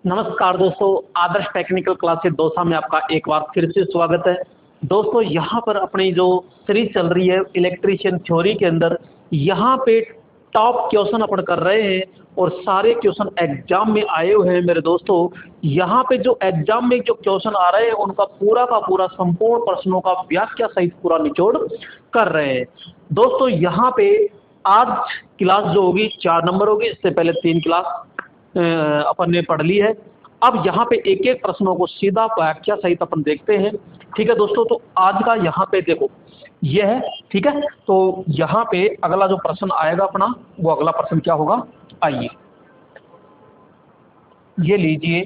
नमस्कार दोस्तों, आदर्श technical classes Dausa में आपका एक बार फिर से स्वागत है। दोस्तों यहाँ पर अपनी जो सीरीज चल रही है इलेक्ट्रीशियन थ्योरी के अंदर, यहाँ पे टॉप क्वेश्चन अपन कर रहे हैं और सारे क्वेश्चन एग्जाम में आए हुए हैं मेरे दोस्तों। यहाँ पे जो एग्जाम में जो क्वेश्चन आ रहे हैं उनका पूरा का पूरा संपूर्ण प्रश्नों का व्याख्या सहित पूरा निचोड़ कर रहे हैं। दोस्तों यहाँ पे आज क्लास जो होगी 4 नंबर होगी, इससे पहले 3 क्लास अपन ने पढ़ ली है। अब यहाँ पे एक एक प्रश्नों को सीधा व्याख्या सहित अपन देखते हैं। ठीक है दोस्तों, तो आज का यहाँ पे देखो ये है। ठीक है, तो यहाँ पे अगला जो प्रश्न आएगा अपना, वो अगला प्रश्न क्या होगा, आइए ये लीजिए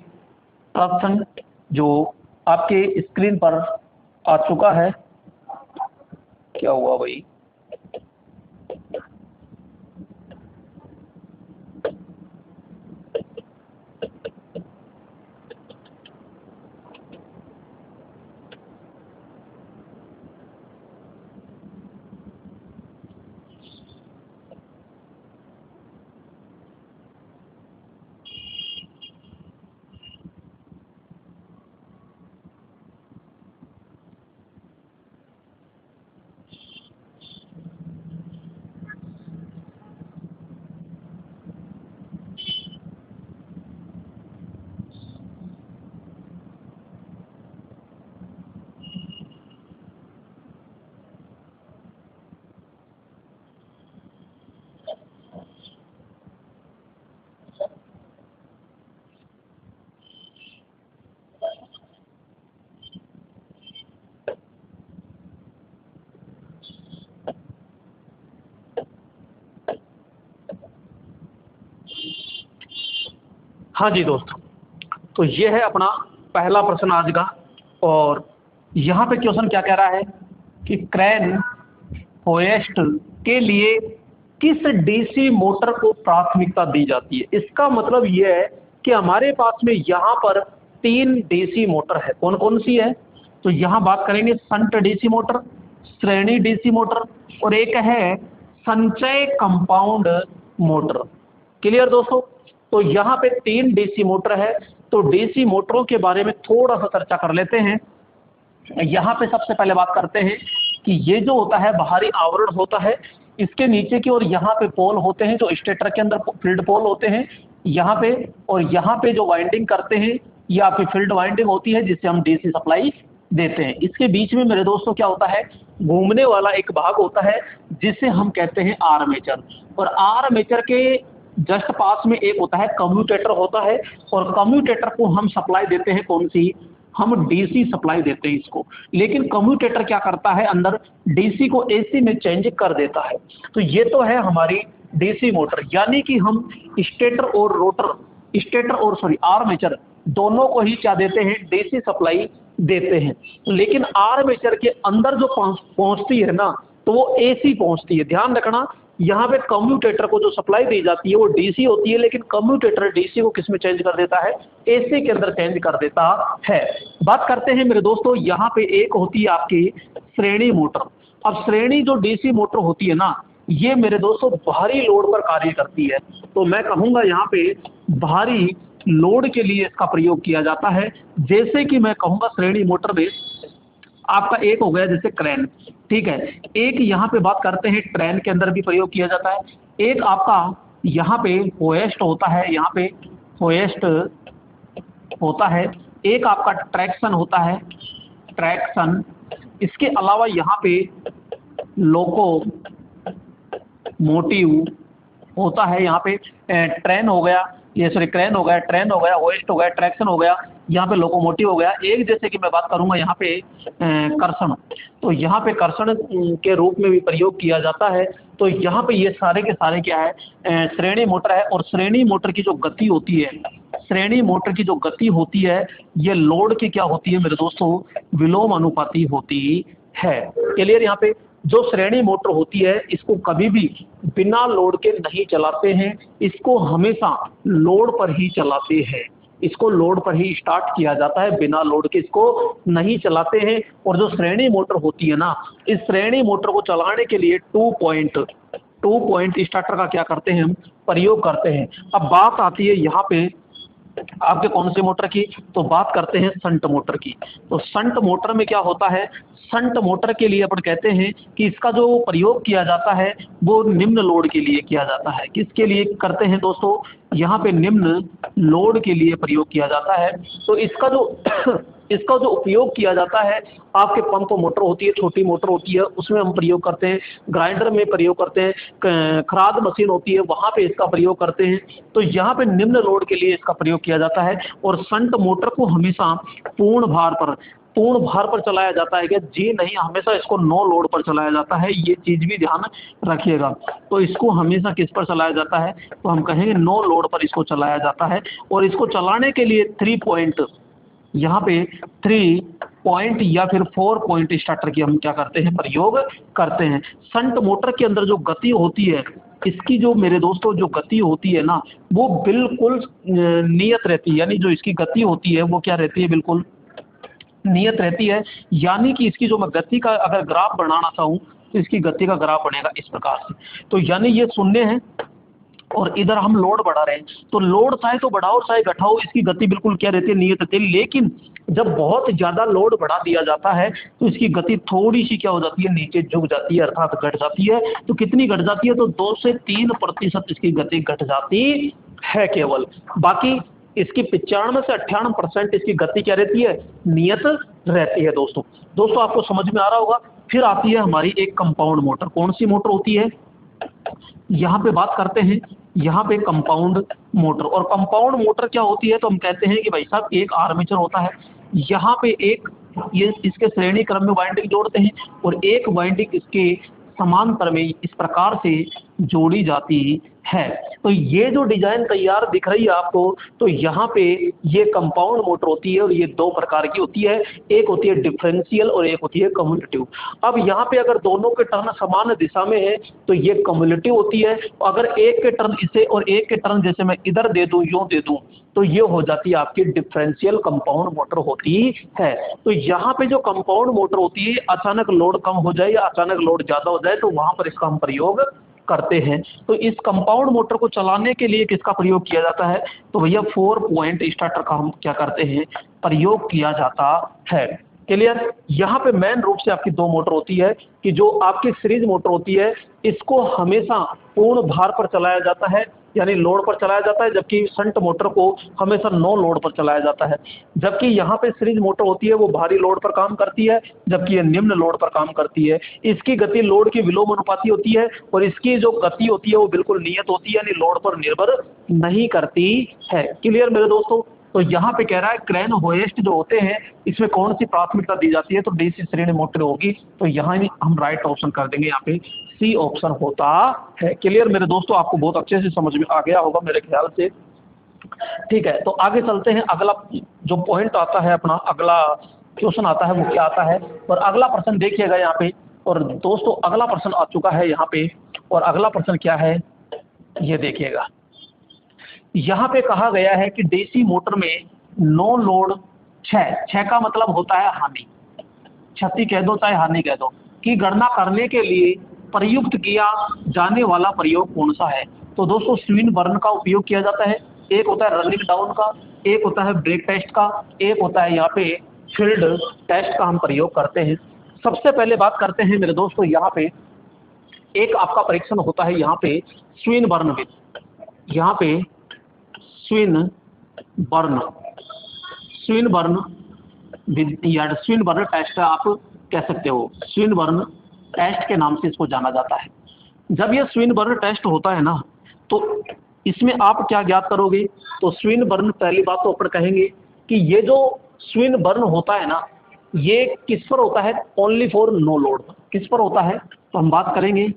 प्रश्न जो आपके स्क्रीन पर आ चुका है। क्या हुआ भाई? हाँ जी दोस्तों, तो ये है अपना पहला प्रश्न आज का। और यहाँ पे क्वेश्चन क्या कह रहा है कि क्रेन होएस्ट के लिए किस डीसी मोटर को प्राथमिकता दी जाती है। इसका मतलब ये है कि हमारे पास में यहाँ पर 3 डीसी मोटर है। कौन कौन सी है? तो यहाँ बात करेंगे संट डीसी मोटर, श्रेणी डीसी मोटर और एक है संचय कंपाउंड मोटर। क्लियर दोस्तों? तो यहाँ पे 3 डीसी मोटर है। तो डीसी मोटरों के बारे में थोड़ा सा चर्चा कर लेते हैं। यहाँ पे सबसे पहले बात करते हैं कि ये जो होता है बाहरी आवरण होता है, इसके नीचे की ओर यहाँ पे पोल होते हैं जो स्टेटर के अंदर फील्ड पोल होते हैं यहाँ पे, और यहाँ पे जो वाइंडिंग करते हैं ये आपकी फील्ड वाइंडिंग होती है जिससे हम डीसी सप्लाई देते हैं। इसके बीच में मेरे दोस्तों क्या होता है, घूमने वाला एक भाग होता है जिसे हम कहते हैं आर्मेचर। और आर्मेचर के जस्ट पास में एक होता है कम्यूटेटर होता है, और कम्यूटेटर को हम सप्लाई देते हैं कौन सी, हम डीसी सप्लाई देते हैं इसको। लेकिन कम्यूटेटर क्या करता है, अंदर डीसी को एसी में चेंज कर देता है। तो ये तो है हमारी डीसी मोटर, यानी कि हम स्टेटर और रोटर, स्टेटर और आर्मेचर दोनों को ही क्या देते हैं, डीसी सप्लाई देते हैं। लेकिन आर्मेचर के अंदर जो पहुंचती है ना, तो वो एसी पहुंचती है। ध्यान रखना, यहाँ पे कम्यूटेटर को जो सप्लाई दी जाती है वो डीसी होती है, लेकिन कम्यूटेटर डीसी को किस में चेंज कर देता है, एसी के अंदर चेंज कर देता है। बात करते हैं मेरे दोस्तों, यहाँ पे एक होती है आपकी श्रेणी मोटर। अब श्रेणी जो डीसी मोटर होती है ना, ये मेरे दोस्तों भारी लोड पर कार्य करती है। तो मैं कहूँगा यहाँ पे भारी लोड के लिए इसका प्रयोग किया जाता है। जैसे कि मैं कहूँगा श्रेणी मोटर में आपका एक हो गया जैसे क्रेन, ठीक है। एक यहाँ पे बात करते हैं ट्रेन के अंदर भी प्रयोग किया जाता है। एक आपका यहाँ पे होएस्ट होता है, यहाँ पे होएस्ट होता है। एक आपका ट्रैक्शन होता है, ट्रैक्शन। इसके अलावा यहाँ पे लोको मोटिव होता है। यहाँ पे ट्रेन हो गया, ये क्रेन हो गया, ट्रेन हो गया, होएस्ट हो गया, ट्रैक्शन हो गया, यहाँ पे लोकोमोटिव हो गया। एक जैसे कि मैं बात करूंगा यहाँ पे कर्षण, तो यहाँ पे कर्षण के रूप में भी प्रयोग किया जाता है। तो यहाँ पे ये सारे के सारे क्या है, श्रेणी मोटर है। और श्रेणी मोटर की जो गति होती है, श्रेणी मोटर की जो गति होती है, ये लोड की क्या होती है मेरे दोस्तों, विलोम अनुपाती होती है। क्लियर? यहाँ पे जो श्रेणी मोटर होती है इसको कभी भी बिना लोड के नहीं चलाते हैं, इसको हमेशा लोड पर ही चलाते हैं। इसको लोड पर ही स्टार्ट किया जाता है, बिना लोड के इसको नहीं चलाते हैं। और जो श्रेणी मोटर होती है ना, इस श्रेणी मोटर को चलाने के लिए 2 पॉइंट स्टार्टर का क्या करते हैं, हम प्रयोग करते हैं। अब बात आती है यहाँ पे आपके कौन सी मोटर की? तो बात करते हैं शंट मोटर की। तो शंट मोटर में क्या होता है? शंट मोटर के लिए अपन कहते हैं कि इसका जो प्रयोग किया जाता है वो निम्न लोड के लिए किया जाता है। किसके लिए करते हैं दोस्तों? यहाँ पे निम्न लोड के लिए प्रयोग किया जाता है। तो इसका जो इसका जो उपयोग किया जाता है, आपके पंप मोटर होती है, छोटी मोटर होती है, उसमें हम प्रयोग करते हैं, ग्राइंडर में प्रयोग करते हैं, खराद मशीन होती है वहाँ पे इसका प्रयोग करते हैं। तो यहाँ पे निम्न लोड के लिए इसका प्रयोग किया जाता है। और शंट मोटर को हमेशा पूर्ण भार पर चलाया जाता है क्या? जी नहीं, हमेशा इसको नो लोड पर चलाया जाता है, ये चीज भी ध्यान रखिएगा। तो इसको हमेशा किस पर चलाया जाता है? तो हम कहेंगे नो लोड पर इसको चलाया जाता है। और इसको चलाने के लिए 3 पॉइंट, यहाँ पे 3 पॉइंट या फिर 4 पॉइंट स्टार्टर की हम क्या करते हैं? प्रयोग करते हैं। शंट मोटर के अंदर जो गति होती है, इसकी जो मेरे दोस्तों जो गति होती है ना, वो बिल्कुल नियत रहती है। यानी जो इसकी गति होती है वो क्या रहती है? बिल्कुल नियत रहती है। यानी कि इसकी जो मैं गति का अगर ग्राफ बनाना चाहूँ तो इसकी गति का ग्राफ बनेगा इस प्रकार से। तो यानी ये शून्य है और इधर हम लोड बढ़ा रहे हैं, तो लोड चाहे तो बढ़ाओ चाहे घटाओ, इसकी गति बिल्कुल क्या रहती है? नियत रहती है। लेकिन जब बहुत ज्यादा लोड बढ़ा दिया जाता है तो इसकी गति थोड़ी सी क्या हो जाती है? नीचे झुक जाती है, अर्थात घट जाती है। तो कितनी घट जाती है? तो 2 से 3% इसकी गति घट जाती है केवल। बाकी इसकी 95 से 98% इसकी गति क्या रहती है? नियत रहती है। दोस्तों आपको समझ में आ रहा होगा। फिर आती है हमारी एक कंपाउंड मोटर। कौन सी मोटर होती है? यहाँ पे बात करते हैं, यहाँ पे कंपाउंड मोटर। और कंपाउंड मोटर क्या होती है? तो हम कहते हैं कि भाई साहब एक आर्मेचर होता है, यहाँ पे एक ये इसके श्रेणी क्रम में वाइंडिंग जोड़ते हैं और एक वाइंडिंग इसके समांतर में इस प्रकार से जोड़ी जाती है। तो ये जो डिजाइन तैयार दिख रही है आपको, तो यहाँ पे ये कंपाउंड मोटर होती है और ये 2 प्रकार की होती है। एक होती है डिफरेंशियल और एक होती है कम्युलेटिव। अब यहाँ पे अगर दोनों के टर्न समान दिशा में है तो ये कम्युलेटिव होती है। अगर एक के टर्न इसे और एक के टर्न जैसे मैं इधर दे दूं, यूं दे दूं, तो ये हो जाती है आपकी डिफरेंशियल कंपाउंड मोटर होती है। तो यहाँ पे जो कंपाउंड मोटर होती है, अचानक लोड कम हो जाए या अचानक लोड ज्यादा हो जाए तो वहां पर इसका हम प्रयोग करते हैं। तो इस कंपाउंड मोटर को चलाने के लिए किसका प्रयोग किया जाता है? तो भैया 4 पॉइंट स्टार्टर का हम क्या करते हैं? प्रयोग किया जाता है। क्लियर? यहाँ पे मेन रूप से आपकी 2 मोटर होती है कि जो आपकी सीरीज मोटर होती है, इसको हमेशा पूर्ण भार पर चलाया जाता है, यानी लोड पर चलाया जाता है, जबकि शंट मोटर को हमेशा नो लोड पर चलाया जाता है। जबकि यहाँ पे सीरीज मोटर होती है वो भारी लोड पर काम करती है, जबकि ये निम्न लोड पर काम करती है। इसकी गति लोड की विलोमानुपाती होती है और इसकी जो गति होती है वो बिल्कुल नियत होती है, यानी लोड पर निर्भर नहीं करती है। क्लियर मेरे दोस्तों? तो यहाँ पे कह रहा है क्रैन होएस्ट जो होते हैं इसमें कौन सी प्राथमिकता दी जाती है? तो डीसी श्रेणी मोटर होगी। तो यहाँ हम राइट ऑप्शन कर देंगे, यहाँ पे सी ऑप्शन होता है। क्लियर मेरे दोस्तों? आपको बहुत अच्छे से समझ में आ गया होगा मेरे ख्याल से। ठीक है, तो आगे चलते हैं। अगला जो पॉइंट आता है अपना, अगला क्वेश्चन आता है वो क्या आता है? और अगला प्रश्न देखिएगा यहाँ पे। और दोस्तों अगला प्रश्न आ चुका है यहाँ पे। और अगला प्रश्न क्या है ये देखिएगा। यहाँ पे कहा गया है कि डीसी मोटर में नो लोड 6 का मतलब होता है हानि, क्षति कह दो चाहे हानि कह दो, की गणना करने के लिए प्रयुक्त किया जाने वाला प्रयोग कौन सा है? तो दोस्तों स्विनबर्न का उपयोग किया जाता है। एक होता है रनिंग डाउन का, एक होता है ब्रेक टेस्ट का, एक होता है यहाँ पे फील्ड टेस्ट का हम प्रयोग करते हैं। सबसे पहले बात करते हैं मेरे दोस्तों, यहाँ पे एक आपका परीक्षण होता है यहाँ पे स्विनबर्न में। यहाँ पे स्विनबर्न या स्विनबर्न टेस्ट आप कह सकते हो। स्विनबर्न टेस्ट के नाम से इसको जाना जाता है। जब ये स्विनबर्न टेस्ट होता है ना, तो इसमें आप क्या ज्ञात करोगे? तो स्विनबर्न, पहली बात तो अपन कहेंगे कि ये जो स्विनबर्न होता है ना, ये किस पर होता है? Only for no load. किस पर होता है? तो हम बात करेंगे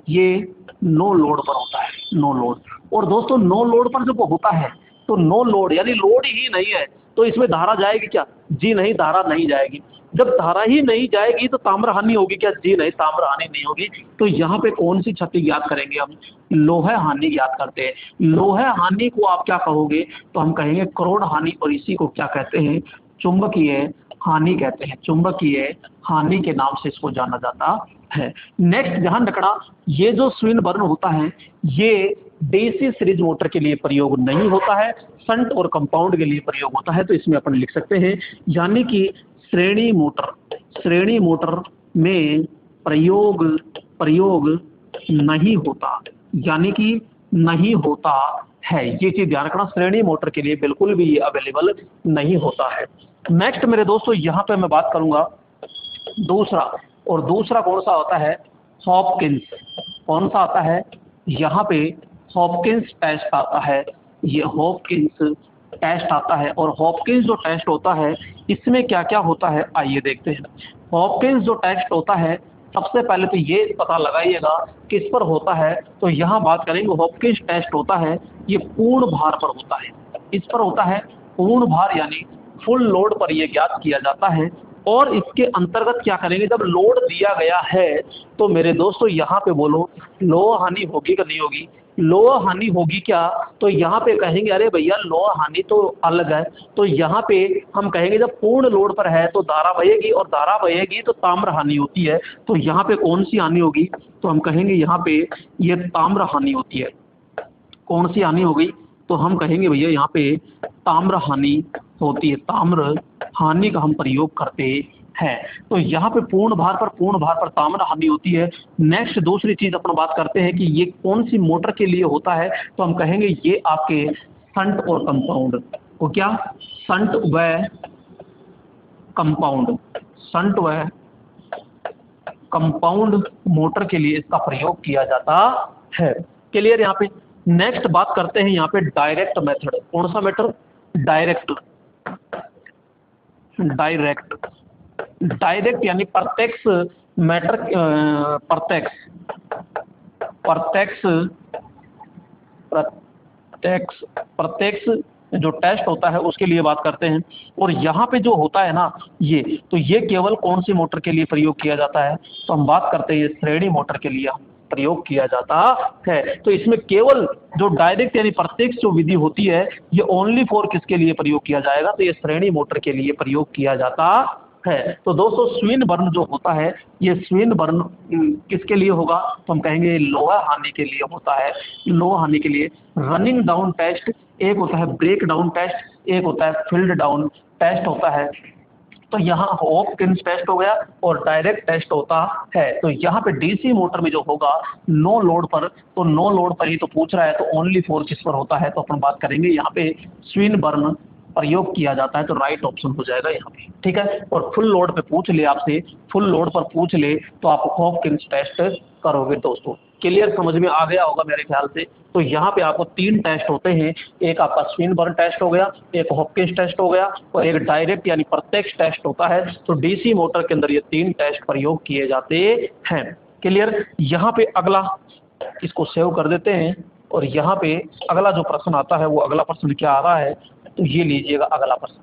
ये नो लोड पर होता है, नो लोड। और दोस्तों नो लोड पर जब वो होता है तो नो लोड यानी लोड ही नहीं है, तो इसमें धारा जाएगी क्या? जी नहीं, धारा नहीं जाएगी। जब धारा ही नहीं जाएगी तो ताम्र हानि होगी क्या? जी नहीं, ताम्र हानि नहीं होगी। तो यहाँ पे कौन सी क्षति ज्ञात करेंगे हम? लोह हानि ज्ञात करते हैं। लोह हानि को आप क्या कहोगे? तो हम कहेंगे करोड़ हानि, और इसी को क्या कहते हैं? चुंबकीय हानि कहते हैं। चुंबकीय हानि के नाम से इसको जाना जाता है। नेक्स्ट ध्यान रखना, ये जो स्विनबर्न होता है ये डीसी सीरीज मोटर के लिए प्रयोग नहीं होता है, शंट और कंपाउंड के लिए प्रयोग होता है। तो इसमें अपन लिख सकते हैं, यानी कि श्रेणी मोटर में प्रयोग नहीं होता, यानी कि नहीं होता है। ये चीज ध्यान रखना, श्रेणी मोटर के लिए बिल्कुल भी ये अवेलेबल नहीं होता है। नेक्स्ट मेरे दोस्तों, यहाँ पे मैं बात करूंगा दूसरा, और दूसरा कौन सा होता है, हॉपकिंस। कौन सा आता है, यहाँ पे हॉपकिंस टेस्ट आता है, ये हॉपकिंस टेस्ट आता है। और हॉपकिंस जो टेस्ट होता है इसमें क्या क्या होता है आइए देखते हैं। हॉपकिंस जो टेस्ट होता है, सबसे पहले तो ये पता लगाइएगा किस पर होता है। तो यहाँ बात करेंगे, हॉपकिंस टेस्ट होता है ये पूर्ण भार पर होता है। इस पर होता है पूर्ण भार, यानी फुल लोड पर यह ज्ञात किया जाता है। और इसके अंतर्गत क्या करेंगे, जब लोड दिया गया है तो मेरे दोस्तों यहाँ पे बोलो लोह हानि होगी कि नहीं होगी, लोह हानि होगी क्या। तो यहाँ पे कहेंगे अरे भैया लोह हानि तो अलग है। तो यहाँ पे हम कहेंगे जब पूर्ण लोड पर है तो धारा बहेगी, और धारा बहेगी तो ताम्र हानि होती है। तो यहाँ पे कौन सी हानि होगी, तो हम कहेंगे यहाँ पे ये ताम्र हानि होती है। कौन सी हानि हो गई, तो हम कहेंगे भैया यहाँ पे ताम्र हानि होती है, ताम्र हानि का हम प्रयोग करते हैं। तो यहाँ पे पूर्ण भार पर ताम्र हानि होती है। नेक्स्ट दूसरी चीज अपन बात करते हैं कि ये कौन सी मोटर के लिए होता है, तो हम कहेंगे ये आपके शंट और कंपाउंड को, क्या शंट व कंपाउंड, शंट व कंपाउंड मोटर के लिए इसका प्रयोग किया जाता है। क्लियर। यहाँ पे नेक्स्ट बात करते हैं यहाँ पे डायरेक्ट मेथड। कौन सा मेथड, डायरेक्ट यानी प्रत्यक्ष मैटर, प्रत्यक्ष जो टेस्ट होता है उसके लिए बात करते हैं। और यहाँ पे जो होता है ना ये, तो ये केवल कौन सी मोटर के लिए प्रयोग किया जाता है, तो हम बात करते हैं श्रेणी मोटर के लिए प्रयोग किया जाता है। तो इसमें केवल जो डायरेक्ट यानी प्रत्यक्ष जो विधि होती है ये ओनली फॉर किसके लिए प्रयोग किया जाएगा, तो ये श्रेणी मोटर के लिए प्रयोग किया जाता है। तो दोस्तों स्विनबर्न जो होता है ये स्विनबर्न किसके लिए होगा, तो हम कहेंगे लोहा हानि के लिए होता है। लोहा हानि के लिए रनिंग डाउन टेस्ट, एक होता है ब्रेक डाउन टेस्ट, एक होता है फील्ड डाउन टेस्ट होता है। तो यहाँ हॉपकिंस टेस्ट हो गया और डायरेक्ट टेस्ट होता है। तो यहाँ पे डीसी मोटर में जो होगा नो लोड पर, तो नो लोड पर ही तो पूछ रहा है, तो ओनली फोर किस पर होता है, तो अपन बात करेंगे यहाँ पे स्विनबर्न प्रयोग किया जाता है। तो राइट ऑप्शन हो जाएगा यहाँ पे, ठीक है। और फुल लोड पे पूछ ले आपसे, फुल लोड पर पूछ ले तो आप हॉपकिंस टेस्ट करोगे दोस्तों। क्लियर, समझ में आ गया होगा मेरे ख्याल से। तो यहाँ पे आपको तीन टेस्ट होते हैं, एक आपका स्विनबर्न टेस्ट हो गया, एक हॉपकिंस टेस्ट हो गया, और एक डायरेक्ट यानी प्रत्यक्ष टेस्ट होता है। तो डीसी मोटर के अंदर ये तीन टेस्ट प्रयोग किए जाते हैं। क्लियर। यहाँ पे अगला, इसको सेव कर देते हैं, और यहाँ पे अगला जो प्रश्न आता है वो अगला प्रश्न क्या आ रहा है, तो ये लीजिएगा अगला प्रश्न।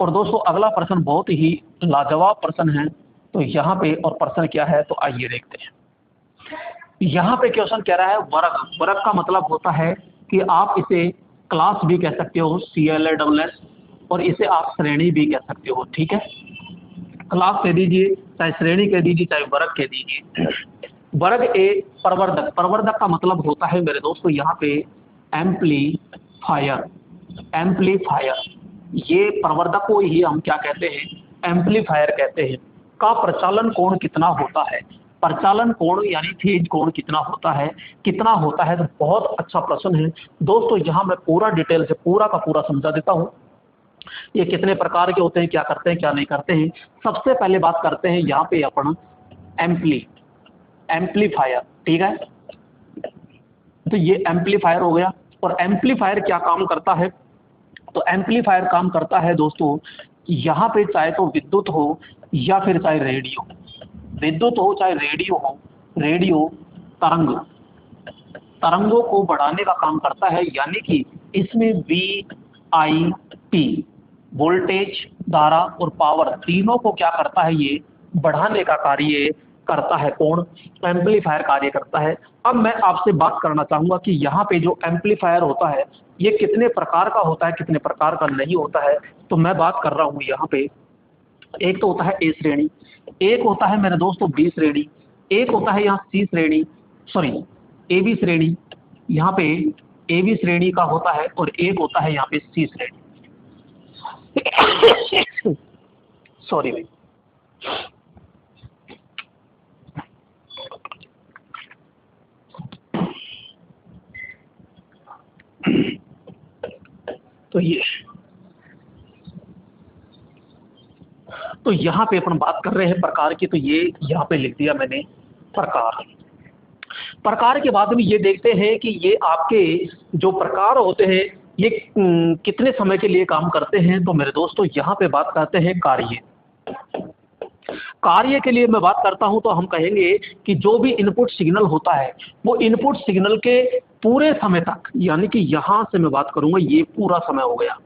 और दोस्तों अगला प्रश्न बहुत ही लाजवाब प्रश्न है। तो यहाँ पे और प्रश्न क्या है, तो आइए देखते हैं। यहाँ पे क्वेश्चन कह रहा है वर्ग। वर्ग का मतलब होता है कि आप इसे क्लास भी कह सकते हो, CLASS, और इसे आप श्रेणी भी कह सकते हो, ठीक है। क्लास कह दीजिए, चाहे श्रेणी कह दीजिए, चाहे वर्ग कह दीजिए। वर्ग ए प्रवर्धक, प्रवर्धक का मतलब होता है मेरे दोस्तों यहाँ पे एम्पलीफायर। एम्पलीफायर, ये प्रवर्धक को ही हम क्या कहते हैं, एम्पलीफायर कहते हैं। का प्रचालन कोण कितना होता है, प्रचालन कोण यानी फेज कोण कितना होता है, कितना होता है। तो बहुत अच्छा प्रश्न है दोस्तों। यहाँ मैं पूरा डिटेल से पूरा का पूरा समझा देता हूँ, ये कितने प्रकार के होते हैं, क्या करते हैं क्या नहीं करते हैं। सबसे पहले बात करते हैं यहाँ पे अपन एम्पलीफायर, ठीक है। तो ये एम्पलीफायर हो गया। और एम्पलीफायर क्या काम करता है, तो एम्पलीफायर काम करता है दोस्तों, यहाँ पे चाहे तो विद्युत हो या फिर चाहे रेडियो, विद्युत हो चाहे रेडियो हो, रेडियो तरंगों को बढ़ाने का काम करता है। यानी कि इसमें VIP वोल्टेज, धारा और पावर तीनों को क्या करता है, ये बढ़ाने का कार्य करता है। कौन, एम्पलीफायर कार्य करता है। अब मैं आपसे बात करना चाहूंगा कि यहाँ पे जो एम्पलीफायर होता है ये कितने प्रकार का होता है, कितने प्रकार का नहीं होता है। तो मैं बात कर रहा हूँ यहाँ पे, एक तो होता है A श्रेणी, एक होता है मेरे दोस्तों B श्रेणी, एक होता है यहाँ C श्रेणी, सॉरी AB श्रेणी, यहाँ पे ए बी श्रेणी का होता है और एक होता है यहाँ पे सी श्रेणी। सॉरी भाई। तो यहाँ पे अपन बात कर रहे हैं प्रकार की, तो ये यहाँ पे लिख दिया मैंने प्रकार। प्रकार के बाद में ये देखते हैं कि ये आपके जो प्रकार होते हैं ये कितने समय के लिए काम करते हैं। तो मेरे दोस्तों यहाँ पे बात करते हैं कार्य। कार्य के लिए मैं बात करता हूं तो हम कहेंगे कि जो भी इनपुट सिग्नल होता है वो इनपुट सिग्नल के पूरे समय तक, यानी कि यहां से मैं बात करूंगा ये पूरा समय हो गया,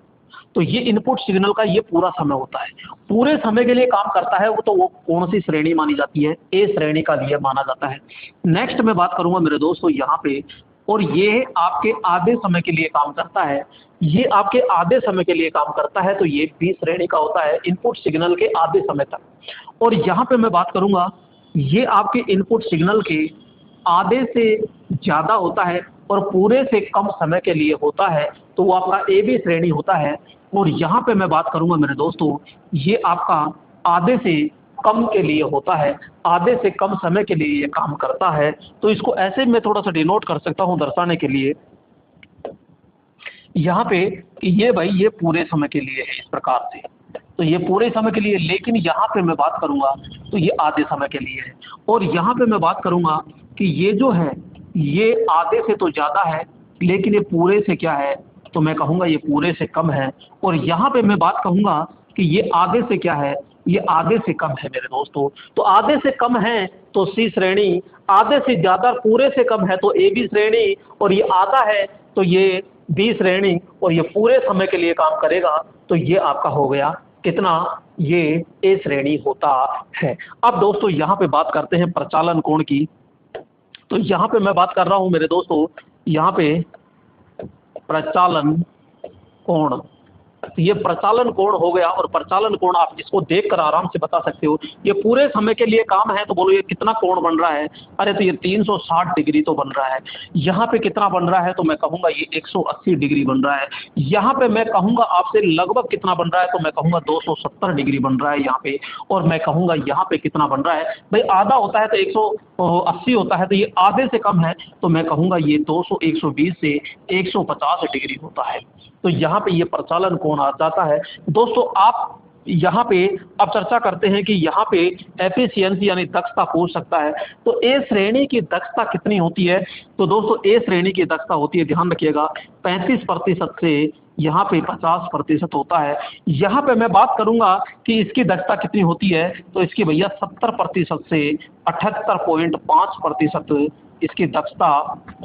तो ये इनपुट सिग्नल का ये पूरा समय होता है, पूरे समय के लिए काम करता है वो, तो वो कौन सी श्रेणी मानी जाती है? ए श्रेणी का लिए माना जाता है। नेक्स्ट मैं बात करूंगा मेरे दोस्तों यहाँ पे, और ये आपके आधे समय के लिए काम करता है, ये आपके आधे समय के लिए काम करता है, तो ये बी श्रेणी का होता है, इनपुट सिग्नल के आधे समय तक। और यहाँ पे मैं बात करूंगा ये आपके इनपुट सिग्नल के आधे से ज्यादा होता है और पूरे से कम समय के लिए होता है, तो वो आपका ए बी श्रेणी होता है। और यहाँ पे मैं बात करूंगा मेरे दोस्तों ये आपका आधे से कम के लिए होता है, आधे से कम समय के लिए ये काम करता है। तो इसको ऐसे मैं थोड़ा सा डिनोट कर सकता हूँ दर्शाने के लिए यहाँ पे कि ये भाई ये पूरे समय के लिए है इस प्रकार से, तो ये पूरे समय के लिए, लेकिन यहाँ पे मैं बात करूंगा तो ये आधे समय के लिए है। और यहाँ पे मैं बात करूंगा कि ये जो है ये आधे से तो ज्यादा है लेकिन ये पूरे से क्या है, तो मैं कहूँगा ये पूरे से कम है। और यहाँ पे मैं बात कहूँगा कि ये आधे से क्या है, ये आधे से कम है मेरे दोस्तों। तो आधे से कम है तो सी श्रेणी, आधे से ज्यादा पूरे से कम है तो ए बी श्रेणी, और ये आधा है तो ये बी श्रेणी, और ये पूरे समय के लिए काम करेगा, तो ये आपका हो गया कितना, ये ए श्रेणी होता है। अब दोस्तों यहाँ पे बात करते हैं प्रचालन कोण की। तो यहाँ पे मैं बात कर रहा हूँ मेरे दोस्तों यहाँ पे प्रचालन कोण, ये प्रचालन कोण हो गया। और प्रचालन कोण आप इसको देखकर आराम से बता सकते हो, ये पूरे समय के लिए काम है, तो बोलो ये कितना कोण बन रहा है, अरे तो ये 360 डिग्री तो बन रहा है। यहाँ पे कितना बन रहा है, तो मैं कहूँगा ये 180 डिग्री बन रहा है। यहाँ पे मैं कहूँगा आपसे लगभग कितना बन रहा है, तो मैं कहूँगा 270 डिग्री बन रहा है यहाँ पे। और मैं कहूँगा यहाँ पे कितना बन रहा है, भाई आधा होता है तो 180 होता है, तो ये आधे से कम है, तो मैं कहूँगा ये 200 120 से 150 डिग्री होता है। तो यहाँ पे ये प्रचालन कोण आ जाता है। दोस्तों आप यहाँ पे अब चर्चा करते हैं कि यहाँ पे एफिशिएंसी यानी दक्षता पूछ सकता है, तो ए श्रेणी की दक्षता कितनी होती है? तो दोस्तों ए श्रेणी की दक्षता होती है, ध्यान रखिएगा 35% से यहाँ पे 50% होता है। यहाँ पे मैं बात करूंगा कि इसकी दक्षता कितनी होती है, तो इसकी भैया 70% से 78.5% इसकी दक्षता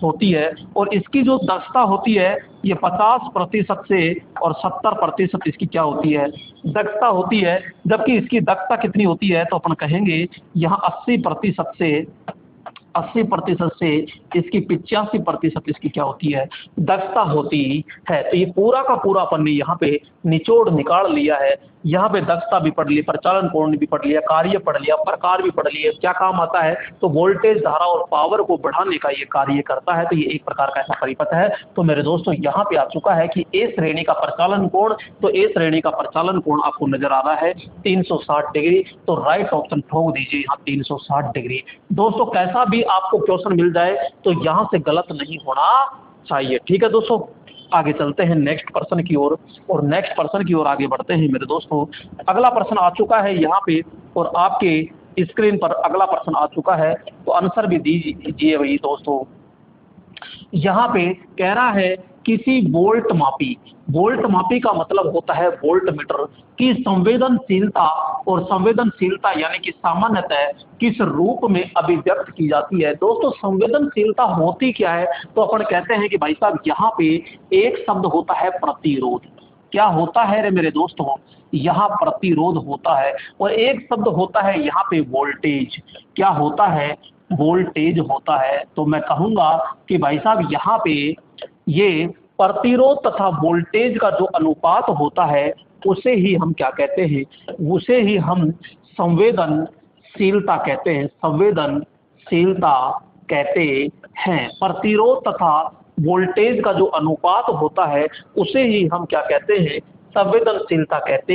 होती है। और इसकी जो दक्षता होती है ये 50% से और 70% इसकी क्या होती है, दक्षता होती है। जबकि इसकी दक्षता कितनी होती है, तो अपन कहेंगे यहाँ 80% से इसकी 85% इसकी क्या होती है, दक्षता होती है। तो ये पूरा का पूरा अपन ने यहाँ पे निचोड़ निकाल लिया है। यहाँ पे दक्षता भी पढ़ ली, प्रचालन कोण भी पढ़ लिया, कार्य पढ़ लिया, प्रकार भी पढ़ लिया, क्या काम आता है, तो वोल्टेज धारा और पावर को बढ़ाने का ये कार्य करता है। तो ये एक प्रकार का ऐसा परिपथ है। तो मेरे दोस्तों यहाँ पे आ चुका है कि ए श्रेणी का प्रचालन कोण, तो ए श्रेणी का प्रचालन कोण आपको नजर आ रहा है 360 डिग्री। तो राइट ऑप्शन ठोक दीजिए यहाँ 360 डिग्री। दोस्तों कैसा भी आपको क्वेश्चन मिल जाए तो यहाँ से गलत नहीं होना चाहिए, ठीक है दोस्तों। आगे चलते हैं नेक्स्ट पर्सन की ओर, और नेक्स्ट पर्सन की ओर आगे बढ़ते हैं मेरे दोस्तों। अगला प्रश्न आ चुका है यहाँ पे, और आपके स्क्रीन पर अगला प्रश्न आ चुका है, तो आंसर भी दीजिए भाई दोस्तों। यहाँ पे कह रहा है किसी वोल्ट मापी का मतलब होता है वोल्ट मीटर की संवेदनशीलता, और संवेदनशीलता यानी कि सामान्यतः किस रूप में अभिव्यक्त की जाती है। दोस्तों संवेदनशीलता होती क्या है, तो अपन कहते हैं कि भाई साहब यहाँ पे एक शब्द होता है प्रतिरोध। क्या होता है रे मेरे दोस्तों, यहाँ प्रतिरोध होता है, और एक शब्द होता है यहाँ पे वोल्टेज। क्या होता है, वोल्टेज होता है। तो मैं कहूंगा कि भाई साहब यहाँ पे ये प्रतिरोध तथा वोल्टेज का जो अनुपात होता है उसे ही हम क्या कहते हैं, उसे ही हम संवेदनशीलता कहते हैं, संवेदनशीलता कहते हैं। प्रतिरोध तथा वोल्टेज का जो अनुपात होता है उसे ही हम क्या कहते हैं, संवेदनशीलता कहते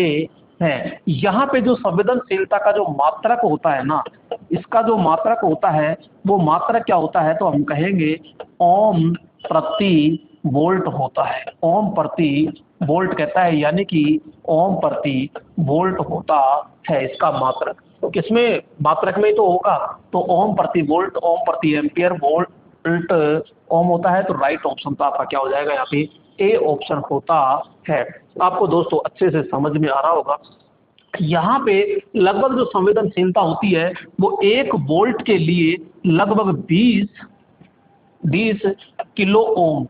हैं। यहाँ पे जो संवेदनशीलता का जो मात्रक होता है ना, इसका जो मात्रक होता है वो मात्रक क्या होता है, तो हम कहेंगे ओम प्रति वोल्ट होता है। ओम प्रति वोल्ट कहता है, यानी कि ओम प्रति वोल्ट होता है इसका मात्रक। तो किसमें मात्रक में तो होगा, तो ओम प्रति वोल्ट, ओम प्रति एम्पियर, वोल्ट ओम होता है। तो राइट ऑप्शन तो आपका क्या हो जाएगा, यहाँ पे ए ऑप्शन होता है। आपको दोस्तों अच्छे से समझ में आ रहा होगा। यहाँ पे लगभग जो संवेदनशीलता होती है वो 1 वोल्ट के लिए लगभग 20 किलो ओम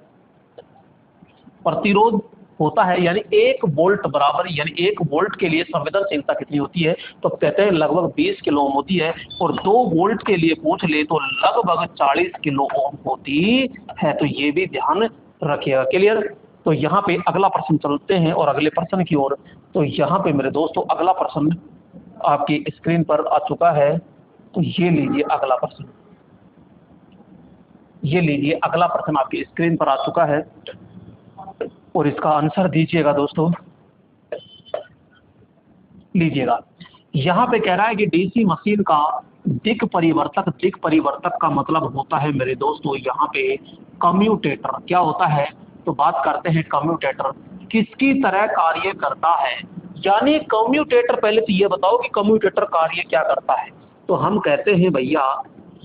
प्रतिरोध होता है। यानी 1 वोल्ट बराबर, यानी 1 वोल्ट के लिए संवेदनशीलता कितनी होती है, तो कहते हैं लगभग 20 किलो ओम होती है। और 2 वोल्ट के लिए पूछ ले तो लगभग 40 किलो ओम होती है। तो ये भी ध्यान रखिएगा। क्लियर। तो यहाँ पे अगला प्रश्न चलते हैं और अगले प्रश्न की ओर। तो यहाँ पे मेरे दोस्तों अगला प्रश्न आपकी स्क्रीन पर आ चुका है। तो ये लीजिए अगला प्रश्न, ये लीजिए अगला प्रश्न आपकी स्क्रीन पर आ चुका है और इसका आंसर दीजिएगा दोस्तों। लीजिएगा, यहाँ पे कह रहा है कि डीसी मशीन का दिक् परिवर्तक का मतलब होता है मेरे दोस्तों यहाँ पे कम्यूटेटर। क्या होता है, तो बात करते हैं कम्यूटेटर किसकी तरह कार्य करता है। यानी कम्यूटेटर, पहले तो ये बताओ कि कम्यूटेटर कार्य क्या करता है। तो हम कहते हैं भैया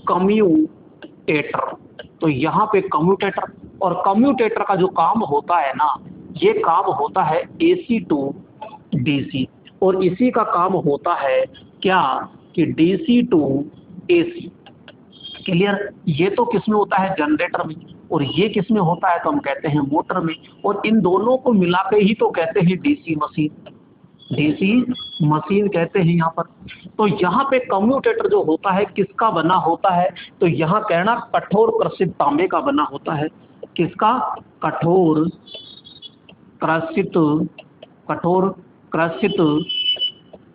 कम्यूटेटर। तो यहाँ पे कम्यूटेटर, और कम्यूटेटर का जो काम होता है ना, ये काम होता है AC टू DC, और इसी का काम होता है क्या, कि DC टू AC। क्लियर। ये तो किसमें होता है, जनरेटर में, और ये किसमें होता है, तो हम कहते हैं मोटर में। और इन दोनों को मिला के ही तो कहते हैं DC मशीन, DC मशीन कहते हैं यहाँ पर। तो यहाँ पे कम्यूटेटर जो होता है किसका बना होता है, तो यहाँ कहना कठोर कृषित तांबे का बना होता है। किसका, कठोर कृषित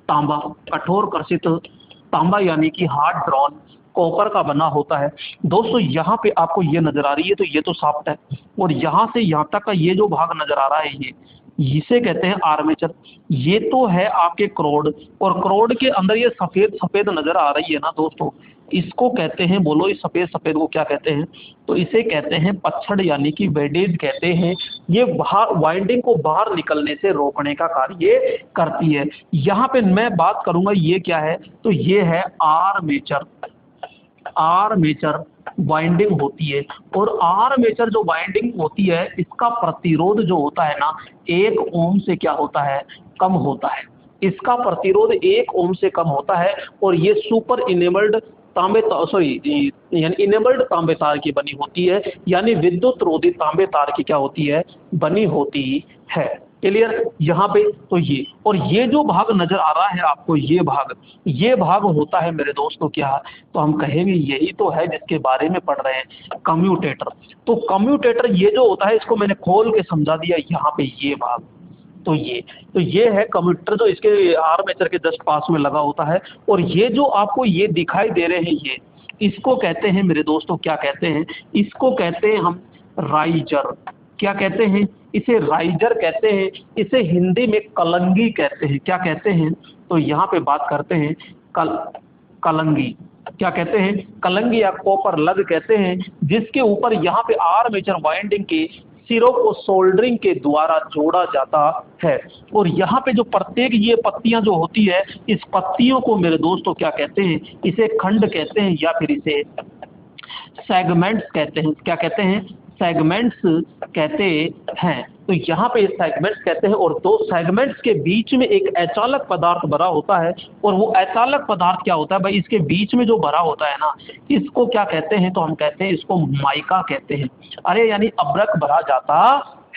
तांबा, कठोर कृषित तांबा यानी कि हार्ड ड्रॉन कॉपर का बना होता है। दोस्तों यहाँ पे आपको ये नजर आ रही है, तो ये तो शाफ्ट है, और यहाँ से यहाँ तक का ये जो भाग नजर आ रहा है ये, इसे कहते हैं आर्मेचर। ये तो है आपके क्रोड, और क्रोड के अंदर ये सफेद सफेद नजर आ रही है ना दोस्तों, इसको कहते हैं, बोलो इस सफेद सफेद को क्या कहते हैं, तो इसे कहते हैं पच्छड़ यानी कि वेडेज कहते हैं। ये बाहर वाइंडिंग को बाहर निकलने से रोकने का कार्य करती है। यहाँ पे मैं बात करूंगा ये क्या है, तो ये है आर्मेचर। आर्मेचर वाइंडिंग होती है, और आर्मेचर जो वाइंडिंग होती है इसका प्रतिरोध जो होता है ना 1 ओम से क्या होता है, कम होता है। इसका प्रतिरोध 1 ओम से कम होता है, और ये सुपर इनेबल्ड तांबे यानी इनेबल्ड तांबे तार की बनी होती है, यानी विद्युत रोधी तांबे तार की क्या होती है, बनी होती है। क्लियर। यहाँ पे तो ये, और ये जो भाग नजर आ रहा है आपको, ये भाग होता है मेरे दोस्तों क्या, तो हम कहेंगे यही तो है जिसके बारे में पढ़ रहे हैं, कम्यूटेटर। तो कम्यूटेटर ये जो होता है, इसको मैंने खोल के समझा दिया। यहाँ पे ये भाग, तो ये है कम्यूटेटर, जो इसके आर्मेचर के जस्ट पास में लगा होता है। और ये जो आपको ये दिखाई दे रहे हैं, ये इसको कहते हैं मेरे दोस्तों, क्या कहते हैं, इसको कहते हैं हम राइजर। क्या कहते हैं, इसे राइजर कहते हैं। इसे हिंदी में कलंगी कहते हैं। क्या कहते हैं, तो यहाँ पे बात करते हैं कलंगी। क्या कहते हैं, कलंगी या कॉपर लग कहते हैं, जिसके ऊपर यहाँ पे आर्मेचर वाइंडिंग के सिरों को सोल्डरिंग के द्वारा जोड़ा जाता है। और यहाँ पे जो प्रत्येक ये पत्तियां जो होती है, इस पत्तियों को मेरे दोस्तों क्या कहते हैं, इसे खंड कहते हैं, या फिर इसे सेगमेंट्स कहते हैं। क्या कहते हैं, सेगमेंट्स कहते हैं। तो यहाँ पे सेगमेंट्स कहते हैं, और 2 सेगमेंट्स के बीच में एक अचालक पदार्थ भरा होता है। और वो अचालक पदार्थ क्या होता है भाई, इसके बीच में जो भरा होता है ना, इसको क्या कहते हैं, तो हम कहते हैं इसको माइका कहते हैं। अरे यानी अब्रक भरा जाता